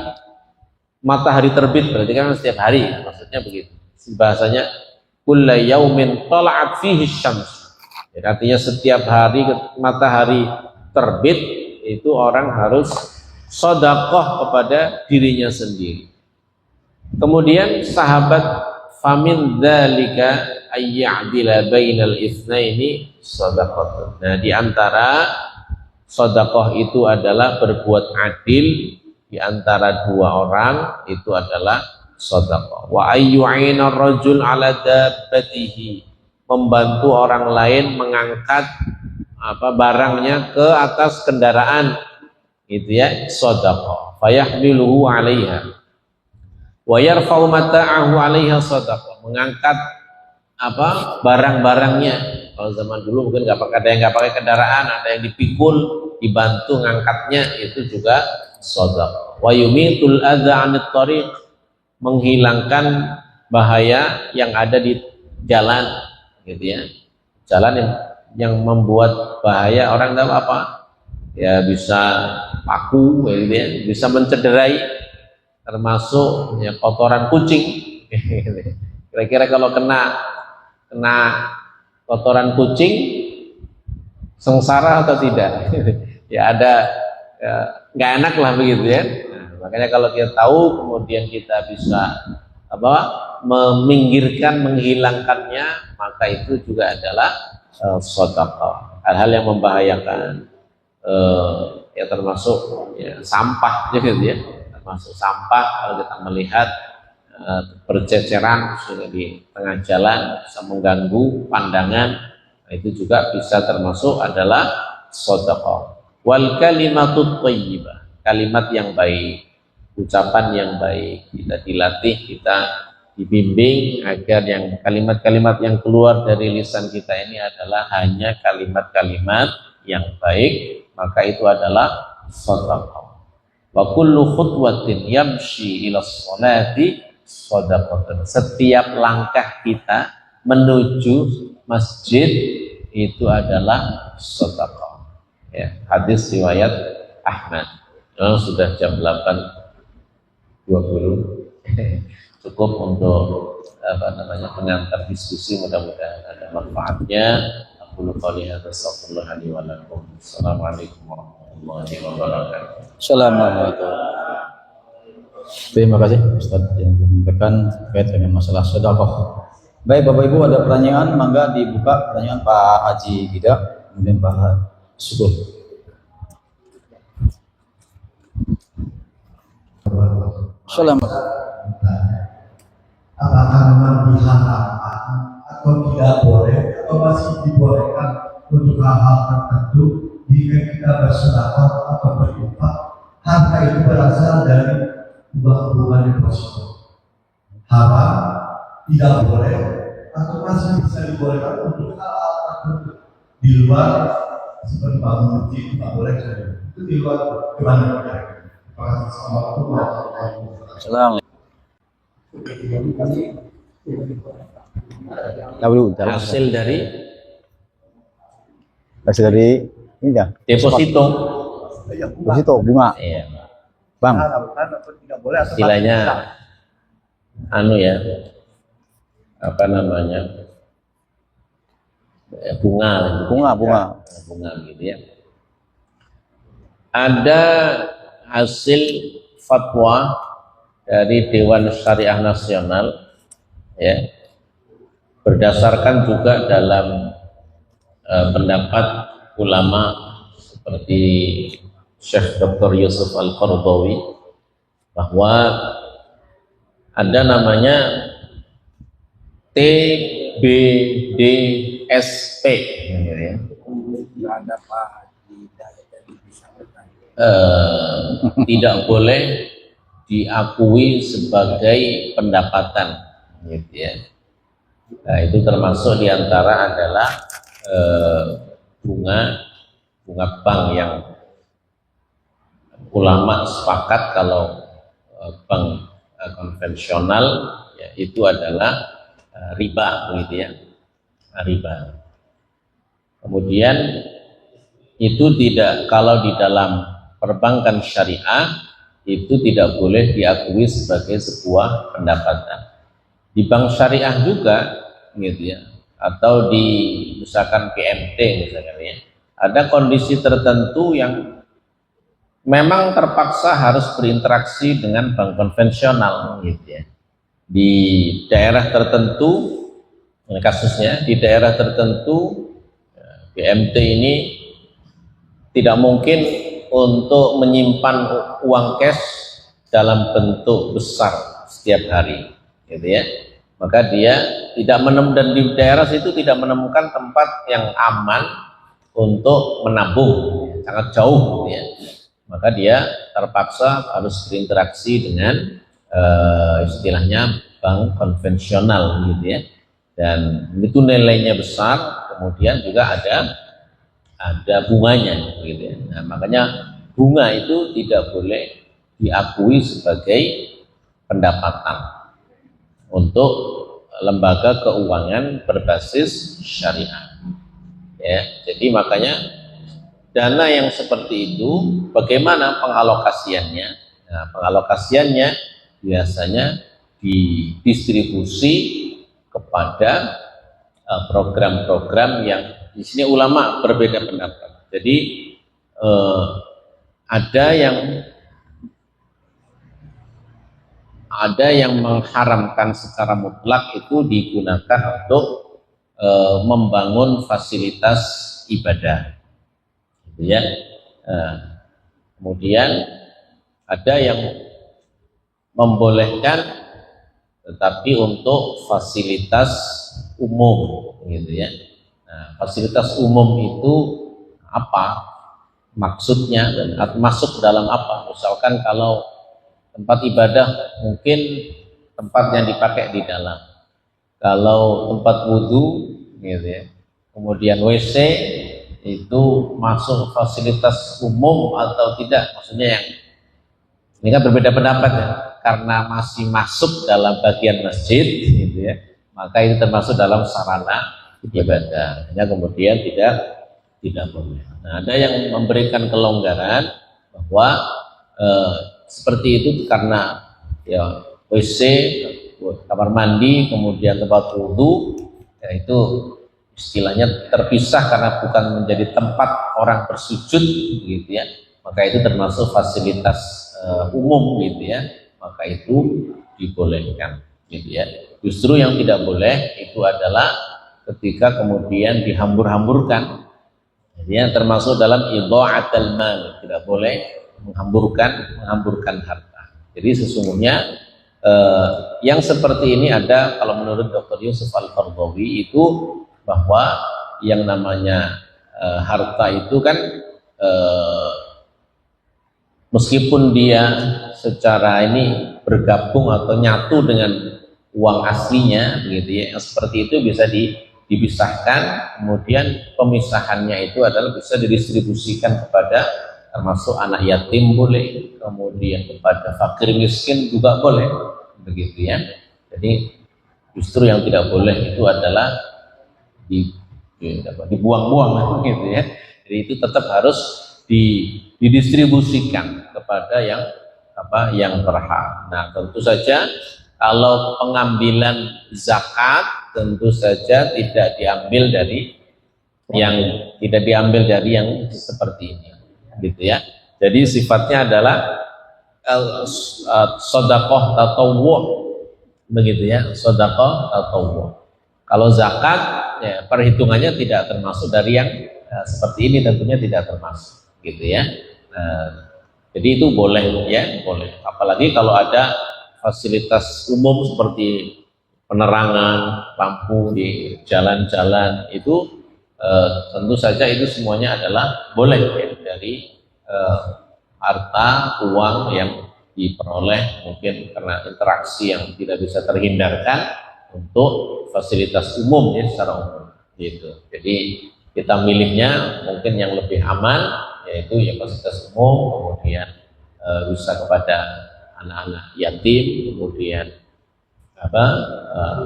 matahari terbit, berarti kan setiap hari, maksudnya begitu. Bahasanya kulla yaumin tala'at fihi syams. Artinya setiap hari matahari terbit itu orang harus sedekah kepada dirinya sendiri. Kemudian sahabat famin dzalika ayya'dila bainal itsnaini shadaqatun. Nah, di antara sedekah itu adalah berbuat adil di antara dua orang, itu adalah sedekah. Wa ayyu'ina ar-rajul 'ala dabbatihi, membantu orang lain mengangkat barangnya ke atas kendaraan, itu ya sedekah. Fayahmiluhu 'alaiha wa yarfa'u mata'ahu 'alaiha sedekah, mengangkat barang-barangnya. Kalau zaman dulu mungkin ada yang nggak pakai kendaraan, ada yang dipikul, dibantu ngangkatnya, itu juga sedekah. Wa yumitul adza 'anit thariq, menghilangkan bahaya yang ada di jalan, gitu ya. Jalan yang membuat bahaya, orang tahu apa? Ya bisa paku, gitu ya, bisa mencederai, termasuk ya kotoran kucing. Kira-kira kalau kena kotoran kucing sengsara atau tidak? Ya ada, nggak enak lah begitu ya. Nah, makanya kalau kita tahu kemudian kita bisa meminggirkan, menghilangkannya, maka itu juga adalah sedekah. Hal-hal yang membahayakan, ya termasuk ya, sampah gitu ya, termasuk sampah. Kalau kita melihat berceceran di tengah jalan bisa mengganggu pandangan, itu juga bisa termasuk adalah sedekah. Wal kalimatut thayyibah, kalimat yang baik, ucapan yang baik, kita dilatih, kita dibimbing agar yang kalimat-kalimat yang keluar dari lisan kita ini adalah hanya kalimat-kalimat yang baik, maka itu adalah sedekah. Wa kullu khutwatin yamshi ila sholati sedekah. Setiap langkah kita menuju masjid itu adalah sedekah. Ya, hadis riwayat Ahmad. Sudah jam 8.20. Cukup untuk pengantar diskusi, mudah-mudahan ada manfaatnya. Aku qouli hadza, astaghfirullah li wa lakum. Assalamualaikum warahmatullahi wabarakatuh. Assalamualaikum. Terima kasih Ustaz yang menyampaikan terkait dengan masalah sedekah. Baik Bapak Ibu, ada pertanyaan, mangga dibuka pertanyaan Pak Haji Gida, kemudian Pak Syukur. Assalamualaikum. Apakah memang diharamkan atau tidak boleh atau masih dibolehkan untuk hal-hal tertentu jika kita bersedekah atau berinfak, harta itu berasal dari hubungan yang positif? Haram, tidak boleh, atau masih bisa dibolehkan untuk hal-hal tertentu di luar, seperti bangun masjid itu tidak boleh, itu di luar gimana? Terima kasih. Assalamualaikum warahmatullahi wabarakatuh. Assalamualaikum. hasil dari ini ya. deposito. Deposito bunga. Iya. Bang. Istilahnya anu ya, apa namanya, bunga gitu ya. Ada hasil fatwa dari Dewan Syariah Nasional ya, berdasarkan juga dalam pendapat ulama seperti Syekh Dr. Yusuf Al-Qaradawi, bahwa ada namanya TBDSP gitu ya. Tidak boleh diakui sebagai pendapatan gitu ya. Nah, itu termasuk diantara adalah bunga bank yang ulama sepakat kalau bank konvensional ya, itu adalah riba gitu ya, riba. Kemudian itu tidak, kalau di dalam perbankan syariah itu tidak boleh diakui sebagai sebuah pendapatan. Di bank syariah juga gitu ya, atau di misalkan PMT misalkan ya, ada kondisi tertentu yang memang terpaksa harus berinteraksi dengan bank konvensional gitu ya. Di daerah tertentu, kasusnya di daerah tertentu BMT ini tidak mungkin untuk menyimpan uang cash dalam bentuk besar setiap hari gitu ya. Maka dia tidak menemukan, dan di daerah situ tidak menemukan tempat yang aman untuk menabung, sangat jauh gitu ya. Maka dia terpaksa harus berinteraksi dengan istilahnya bank konvensional gitu ya, dan itu nilainya besar, kemudian juga ada bunganya gitu ya. Nah, makanya bunga itu tidak boleh diakui sebagai pendapatan untuk lembaga keuangan berbasis syariah ya. Jadi makanya dana yang seperti itu bagaimana pengalokasiannya? Nah, pengalokasiannya biasanya didistribusi kepada program-program yang di sini ulama berbeda pendapat. Jadi ada yang mengharamkan secara mutlak itu digunakan untuk membangun fasilitas ibadah, gitu ya. Kemudian ada yang membolehkan tetapi untuk fasilitas umum, gitu ya. Nah, fasilitas umum itu apa maksudnya dan masuk dalam apa? Misalkan kalau tempat ibadah mungkin tempat yang dipakai di dalam. Kalau tempat wudhu, gitu ya. Kemudian WC itu masuk fasilitas umum atau tidak? Maksudnya yang ini kan berbeda pendapat ya. Karena masih masuk dalam bagian masjid, gitu ya. Maka itu termasuk dalam sarana ibadah. Hanya kemudian tidak boleh. Nah, ada yang memberikan kelonggaran bahwa seperti itu karena ya WC, kamar mandi, kemudian tempat wudhu, ya itu istilahnya terpisah karena bukan menjadi tempat orang bersujud, gitu ya. Maka itu termasuk fasilitas umum, gitu ya. Maka itu dibolehkan, gitu ya. Justru yang tidak boleh itu adalah ketika kemudian dihambur-hamburkan. Jadi yang termasuk dalam idha'atul mal, tidak boleh menghamburkan harta. Jadi sesungguhnya yang seperti ini ada, kalau menurut Dr. Yusuf Al-Qaradawi itu bahwa yang namanya harta itu kan meskipun dia secara ini bergabung atau nyatu dengan uang aslinya, gitu ya, yang seperti itu bisa dipisahkan, kemudian pemisahannya itu adalah bisa didistribusikan kepada termasuk anak yatim boleh, kemudian kepada fakir miskin juga boleh, begitu ya. Jadi Justru yang tidak boleh itu adalah dibuang-buang gitu ya. Jadi itu tetap harus didistribusikan kepada yang berhak. Nah, tentu saja kalau pengambilan zakat tentu saja tidak diambil dari yang seperti ini, gitu ya. Jadi sifatnya adalah sedekah tatawwu, begitu ya, sedekah tatawwu. Kalau zakat ya, perhitungannya tidak termasuk dari yang seperti ini, tentunya tidak termasuk, gitu ya. Jadi itu boleh ya, boleh. Apalagi kalau ada fasilitas umum seperti penerangan lampu di jalan-jalan itu tentu saja itu semuanya adalah boleh ya, dari harta uang yang diperoleh mungkin karena interaksi yang tidak bisa terhindarkan untuk fasilitas umum ya, secara umum gitu. Jadi kita milihnya mungkin yang lebih aman, yaitu ya fasilitas umum, kemudian bisa kepada anak-anak yatim, kemudian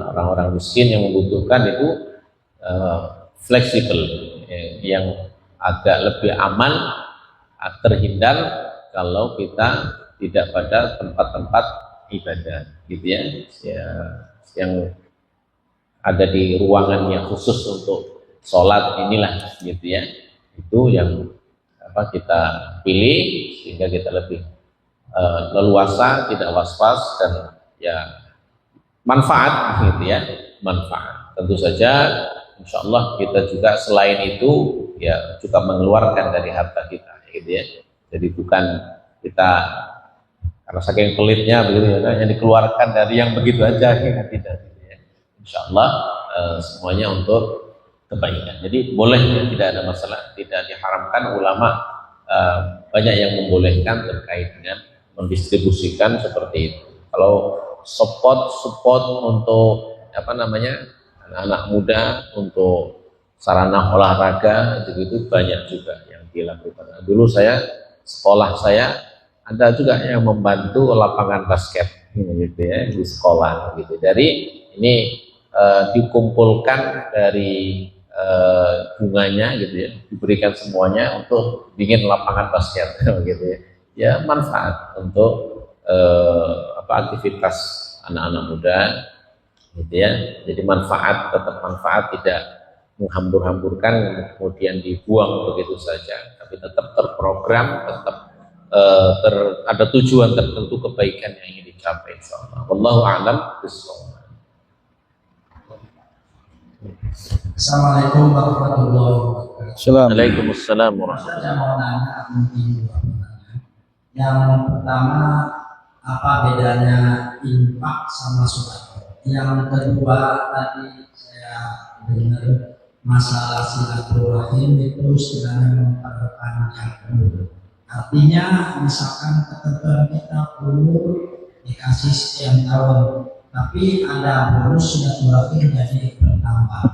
orang-orang miskin yang membutuhkan itu fleksibel, yang agak lebih aman, terhindar kalau kita tidak pada tempat-tempat ibadah, gitu ya, yang ada di ruangan yang khusus untuk sholat inilah, gitu ya, itu yang kita pilih sehingga kita lebih leluasa, tidak was-was, dan ya manfaat, gitu ya, manfaat. Tentu saja insya Allah kita juga selain itu ya juga mengeluarkan dari harta kita, gitu ya. Jadi bukan kita karena saking pelitnya begitu ya, yang dikeluarkan dari yang begitu aja, ya, tidak, gitu ya. Insya Allah semuanya untuk kebaikan. Jadi boleh ya, tidak ada masalah, tidak diharamkan. Ulama banyak yang membolehkan terkait dengan mendistribusikan seperti itu. Kalau support untuk anak-anak muda untuk sarana olahraga itu banyak juga yang dilakukan. Dulu sekolah saya ada juga yang membantu lapangan basket gitu ya di sekolah gitu. Dari ini dikumpulkan dari bunganya gitu ya, diberikan semuanya untuk bikin lapangan basket gitu ya. Ya manfaat untuk aktivitas anak-anak muda gitu ya. Jadi manfaat, tetap manfaat, tidak menghambur-hamburkan kemudian dibuang begitu saja, tapi tetap terprogram, tetap ada tujuan tertentu kebaikan yang ingin dicapai insyaallah. Wallahu a'lam bishawab. Assalamualaikum warahmatullahi wabarakatuh. Waalaikumsalam warahmatullahi Saya mau nanya mungkin dua pertanyaan. Yang pertama, apa bedanya infak sama sedekah? Yang kedua, tadi saya dengar masalah silaturahim itu istilahnya memperpanjang umur. Artinya misalkan ketentuan kita umur dikasih sekian tahun, tapi ada bonus silaturahim jadi bertambah.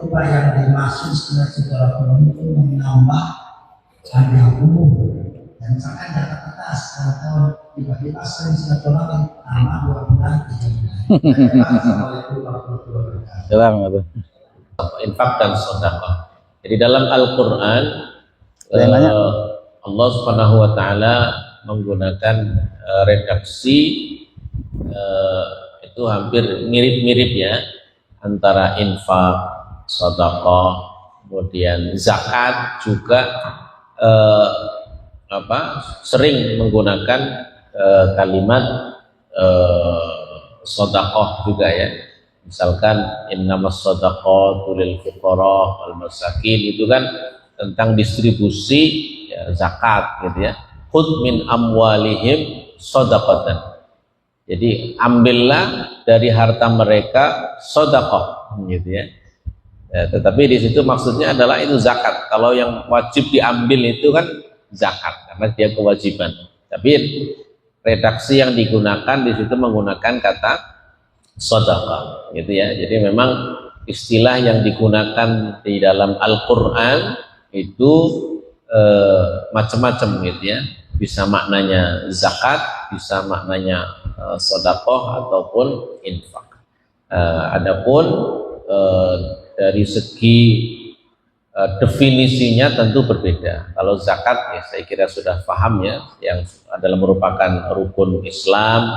Apa yang dimaksud silaturahim itu menambah panjang umur? Dan misalkan data kita sekarang tahun tiba-tiba sering silaturahim tambah 2 bulan 3 bulan. Assalamualaikum warahmatullahi wabarakatuh. Infak dan sedekah. Jadi dalam Al-Qur'an Allah Subhanahu wa taala menggunakan redaksi itu hampir mirip-mirip ya, antara infak, sedekah, kemudian zakat juga sering menggunakan kalimat sedekah juga ya. Misalkan innamas shadaqatu lil fuqara wal masakin, itu kan tentang distribusi ya, zakat gitu ya. Khudh min amwalihim shadaqatan. Jadi ambillah dari harta mereka sedekah gitu ya. Tetapi di situ maksudnya adalah itu zakat. Kalau yang wajib diambil itu kan zakat karena dia kewajiban. Tapi redaksi yang digunakan di situ menggunakan kata sedekah gitu ya. Jadi memang istilah yang digunakan di dalam Al-Qur'an itu macam-macam gitu ya. Bisa maknanya zakat, bisa maknanya sedekah ataupun infak. Adapun dari segi definisinya tentu berbeda. Kalau zakat ya saya kira sudah paham ya, yang adalah merupakan rukun Islam,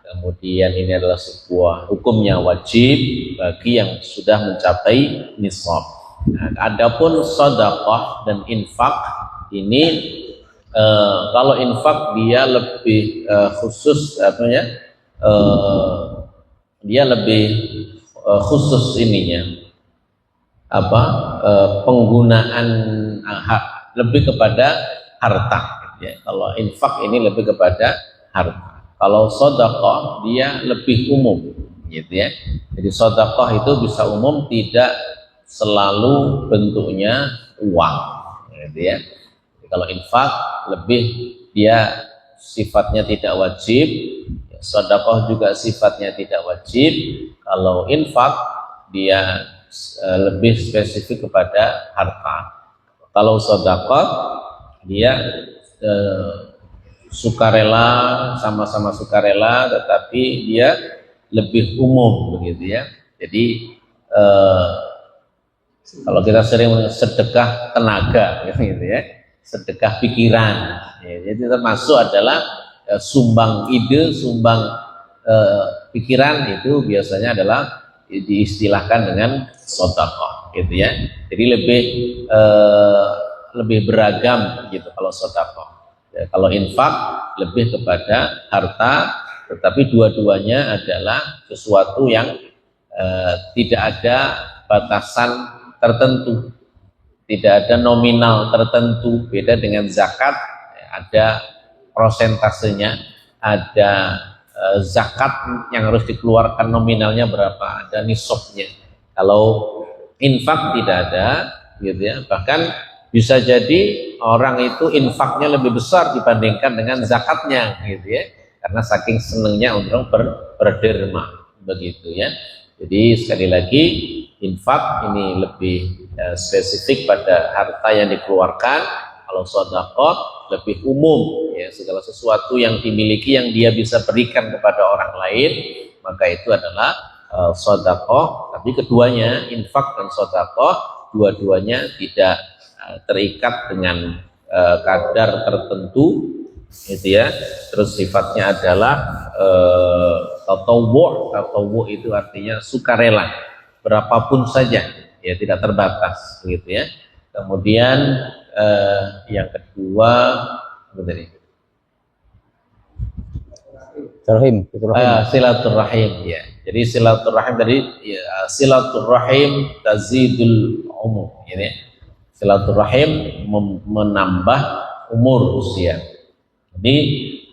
kemudian ini adalah sebuah hukumnya wajib bagi yang sudah mencapai nisab. Nah, adapun sedekah dan infak ini kalau infak dia lebih khusus dia lebih khusus ininya penggunaan lebih kepada harta ya. Kalau infak ini lebih kepada harta. Kalau sedekah dia lebih umum gitu ya. Jadi sedekah itu bisa umum, tidak selalu bentuknya uang gitu ya. Jadi kalau infak lebih dia sifatnya tidak wajib, sedekah juga sifatnya tidak wajib. Kalau infak dia lebih spesifik kepada harta. Kalau sedekah dia sukarela, sama-sama sukarela, tetapi dia lebih umum begitu ya. Jadi kalau kita sering sedekah tenaga gitu ya, sedekah pikiran ya, jadi termasuk adalah sumbang ide, sumbang pikiran, itu biasanya adalah diistilahkan dengan sedekah gitu ya. Jadi lebih beragam gitu kalau sedekah. Ya, kalau infak lebih kepada harta, tetapi dua-duanya adalah sesuatu yang tidak ada batasan tertentu, tidak ada nominal tertentu. Beda dengan zakat, ada prosentasenya, ada zakat yang harus dikeluarkan nominalnya berapa, ada nisabnya. Kalau infak tidak ada gitu ya. Bahkan bisa jadi orang itu infaknya lebih besar dibandingkan dengan zakatnya gitu ya, karena saking senengnya untuk berderma begitu ya. Jadi sekali lagi infak ini lebih spesifik pada harta yang dikeluarkan. Kalau sedekah lebih umum ya, segala sesuatu yang dimiliki yang dia bisa berikan kepada orang lain, maka itu adalah sedekah. Tapi keduanya, infak dan sedekah, dua-duanya tidak terikat dengan kadar tertentu gitu ya. Terus sifatnya adalah tatawwu itu artinya sukarela, berapapun saja ya, tidak terbatas gitu ya. Kemudian yang kedua tadi silaturahim ya. Jadi silaturahim tadi ya, silaturahim tazidul umur ini. Silaturahim menambah umur usia. Jadi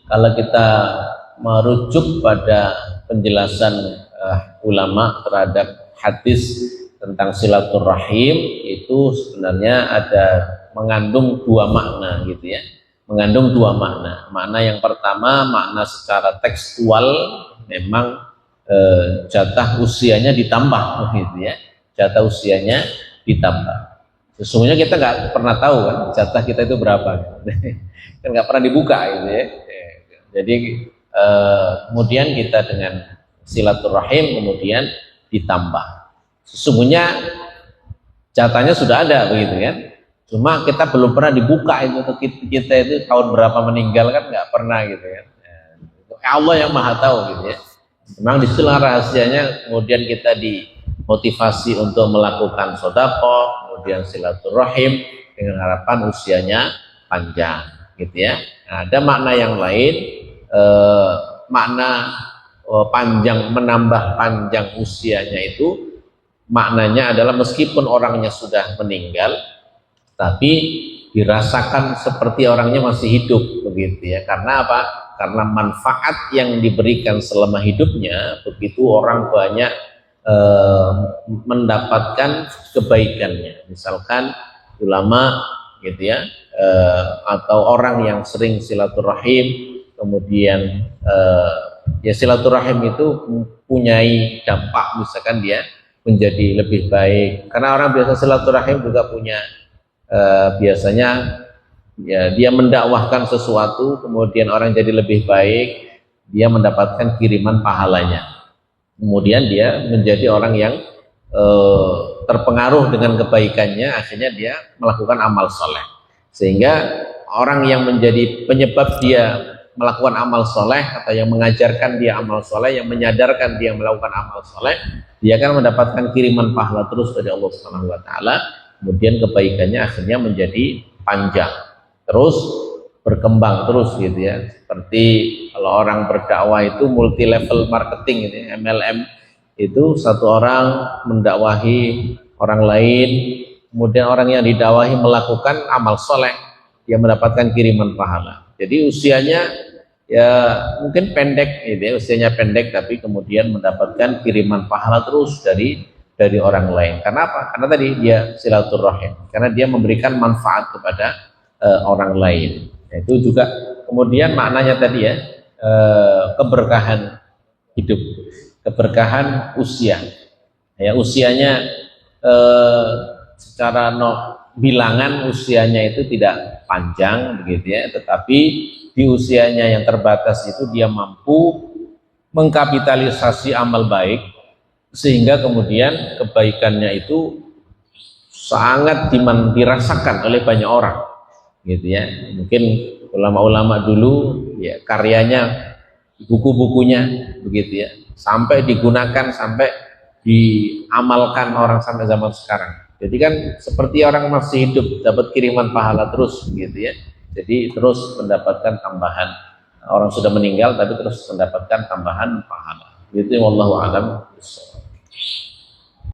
kalau kita merujuk pada penjelasan ulama terhadap hadis tentang silaturahim, itu sebenarnya ada mengandung dua makna gitu ya. Mengandung dua makna. Makna yang pertama, makna secara tekstual, memang jatah usianya ditambah gitu ya. Jatah usianya ditambah. Sesungguhnya kita nggak pernah tahu kan jatah kita itu berapa, kan nggak pernah dibuka gitu ya. Jadi kemudian kita dengan silaturahim kemudian ditambah. Sesungguhnya jatahnya sudah ada begitu kan, cuma kita belum pernah dibuka itu kita itu tahun berapa meninggal kan nggak pernah gitu kan. Allah yang maha tahu gitu ya. Memang disitulah rahasianya, kemudian kita dimotivasi untuk melakukan sedekah, kemudian silaturahim dengan harapan usianya panjang gitu ya. Nah, ada makna yang lain, makna panjang, menambah panjang usianya itu maknanya adalah meskipun orangnya sudah meninggal tapi dirasakan seperti orangnya masih hidup begitu ya. Karena apa? Karena manfaat yang diberikan selama hidupnya, begitu orang banyak mendapatkan kebaikannya. Misalkan ulama gitu ya, atau orang yang sering silaturahim, kemudian ya silaturahim itu mempunyai dampak, misalkan dia menjadi lebih baik. Karena orang biasa silaturahim juga punya biasanya ya, dia mendakwahkan sesuatu, kemudian orang jadi lebih baik, dia mendapatkan kiriman pahalanya. kemudian dia menjadi orang yang terpengaruh dengan kebaikannya, akhirnya dia melakukan amal soleh. Sehingga orang yang menjadi penyebab dia melakukan amal soleh atau yang mengajarkan dia amal soleh, yang menyadarkan dia melakukan amal soleh, dia akan mendapatkan kiriman pahala terus dari Allah Subhanahu Wa Taala. Kemudian kebaikannya akhirnya menjadi panjang, terus berkembang terus gitu ya. Seperti kalau orang berdakwah itu multi level marketing gitu ya, MLM. Itu satu orang mendakwahi orang lain, kemudian orang yang didakwahi melakukan amal soleh, dia mendapatkan kiriman pahala. Jadi usianya ya mungkin pendek, gitu ya, usianya pendek, tapi kemudian mendapatkan kiriman pahala terus dari orang lain. Karena apa? Karena tadi dia silaturahim, karena dia memberikan manfaat kepada orang lain. Itu juga kemudian maknanya tadi ya, keberkahan hidup, keberkahan usia. Ya, usianya secara bilangan usianya itu tidak panjang begitu ya, tetapi di usianya yang terbatas itu dia mampu mengkapitalisasi amal baik sehingga kemudian kebaikannya itu sangat dirasakan oleh banyak orang gitu ya. Mungkin ulama-ulama dulu ya karyanya, buku-bukunya begitu ya, sampai digunakan, sampai diamalkan orang sampai zaman sekarang. Jadi kan seperti orang masih hidup dapat kiriman pahala terus gitu ya. Jadi terus mendapatkan tambahan. Orang sudah meninggal tapi terus mendapatkan tambahan pahala. Itu yang wallahu a'lam.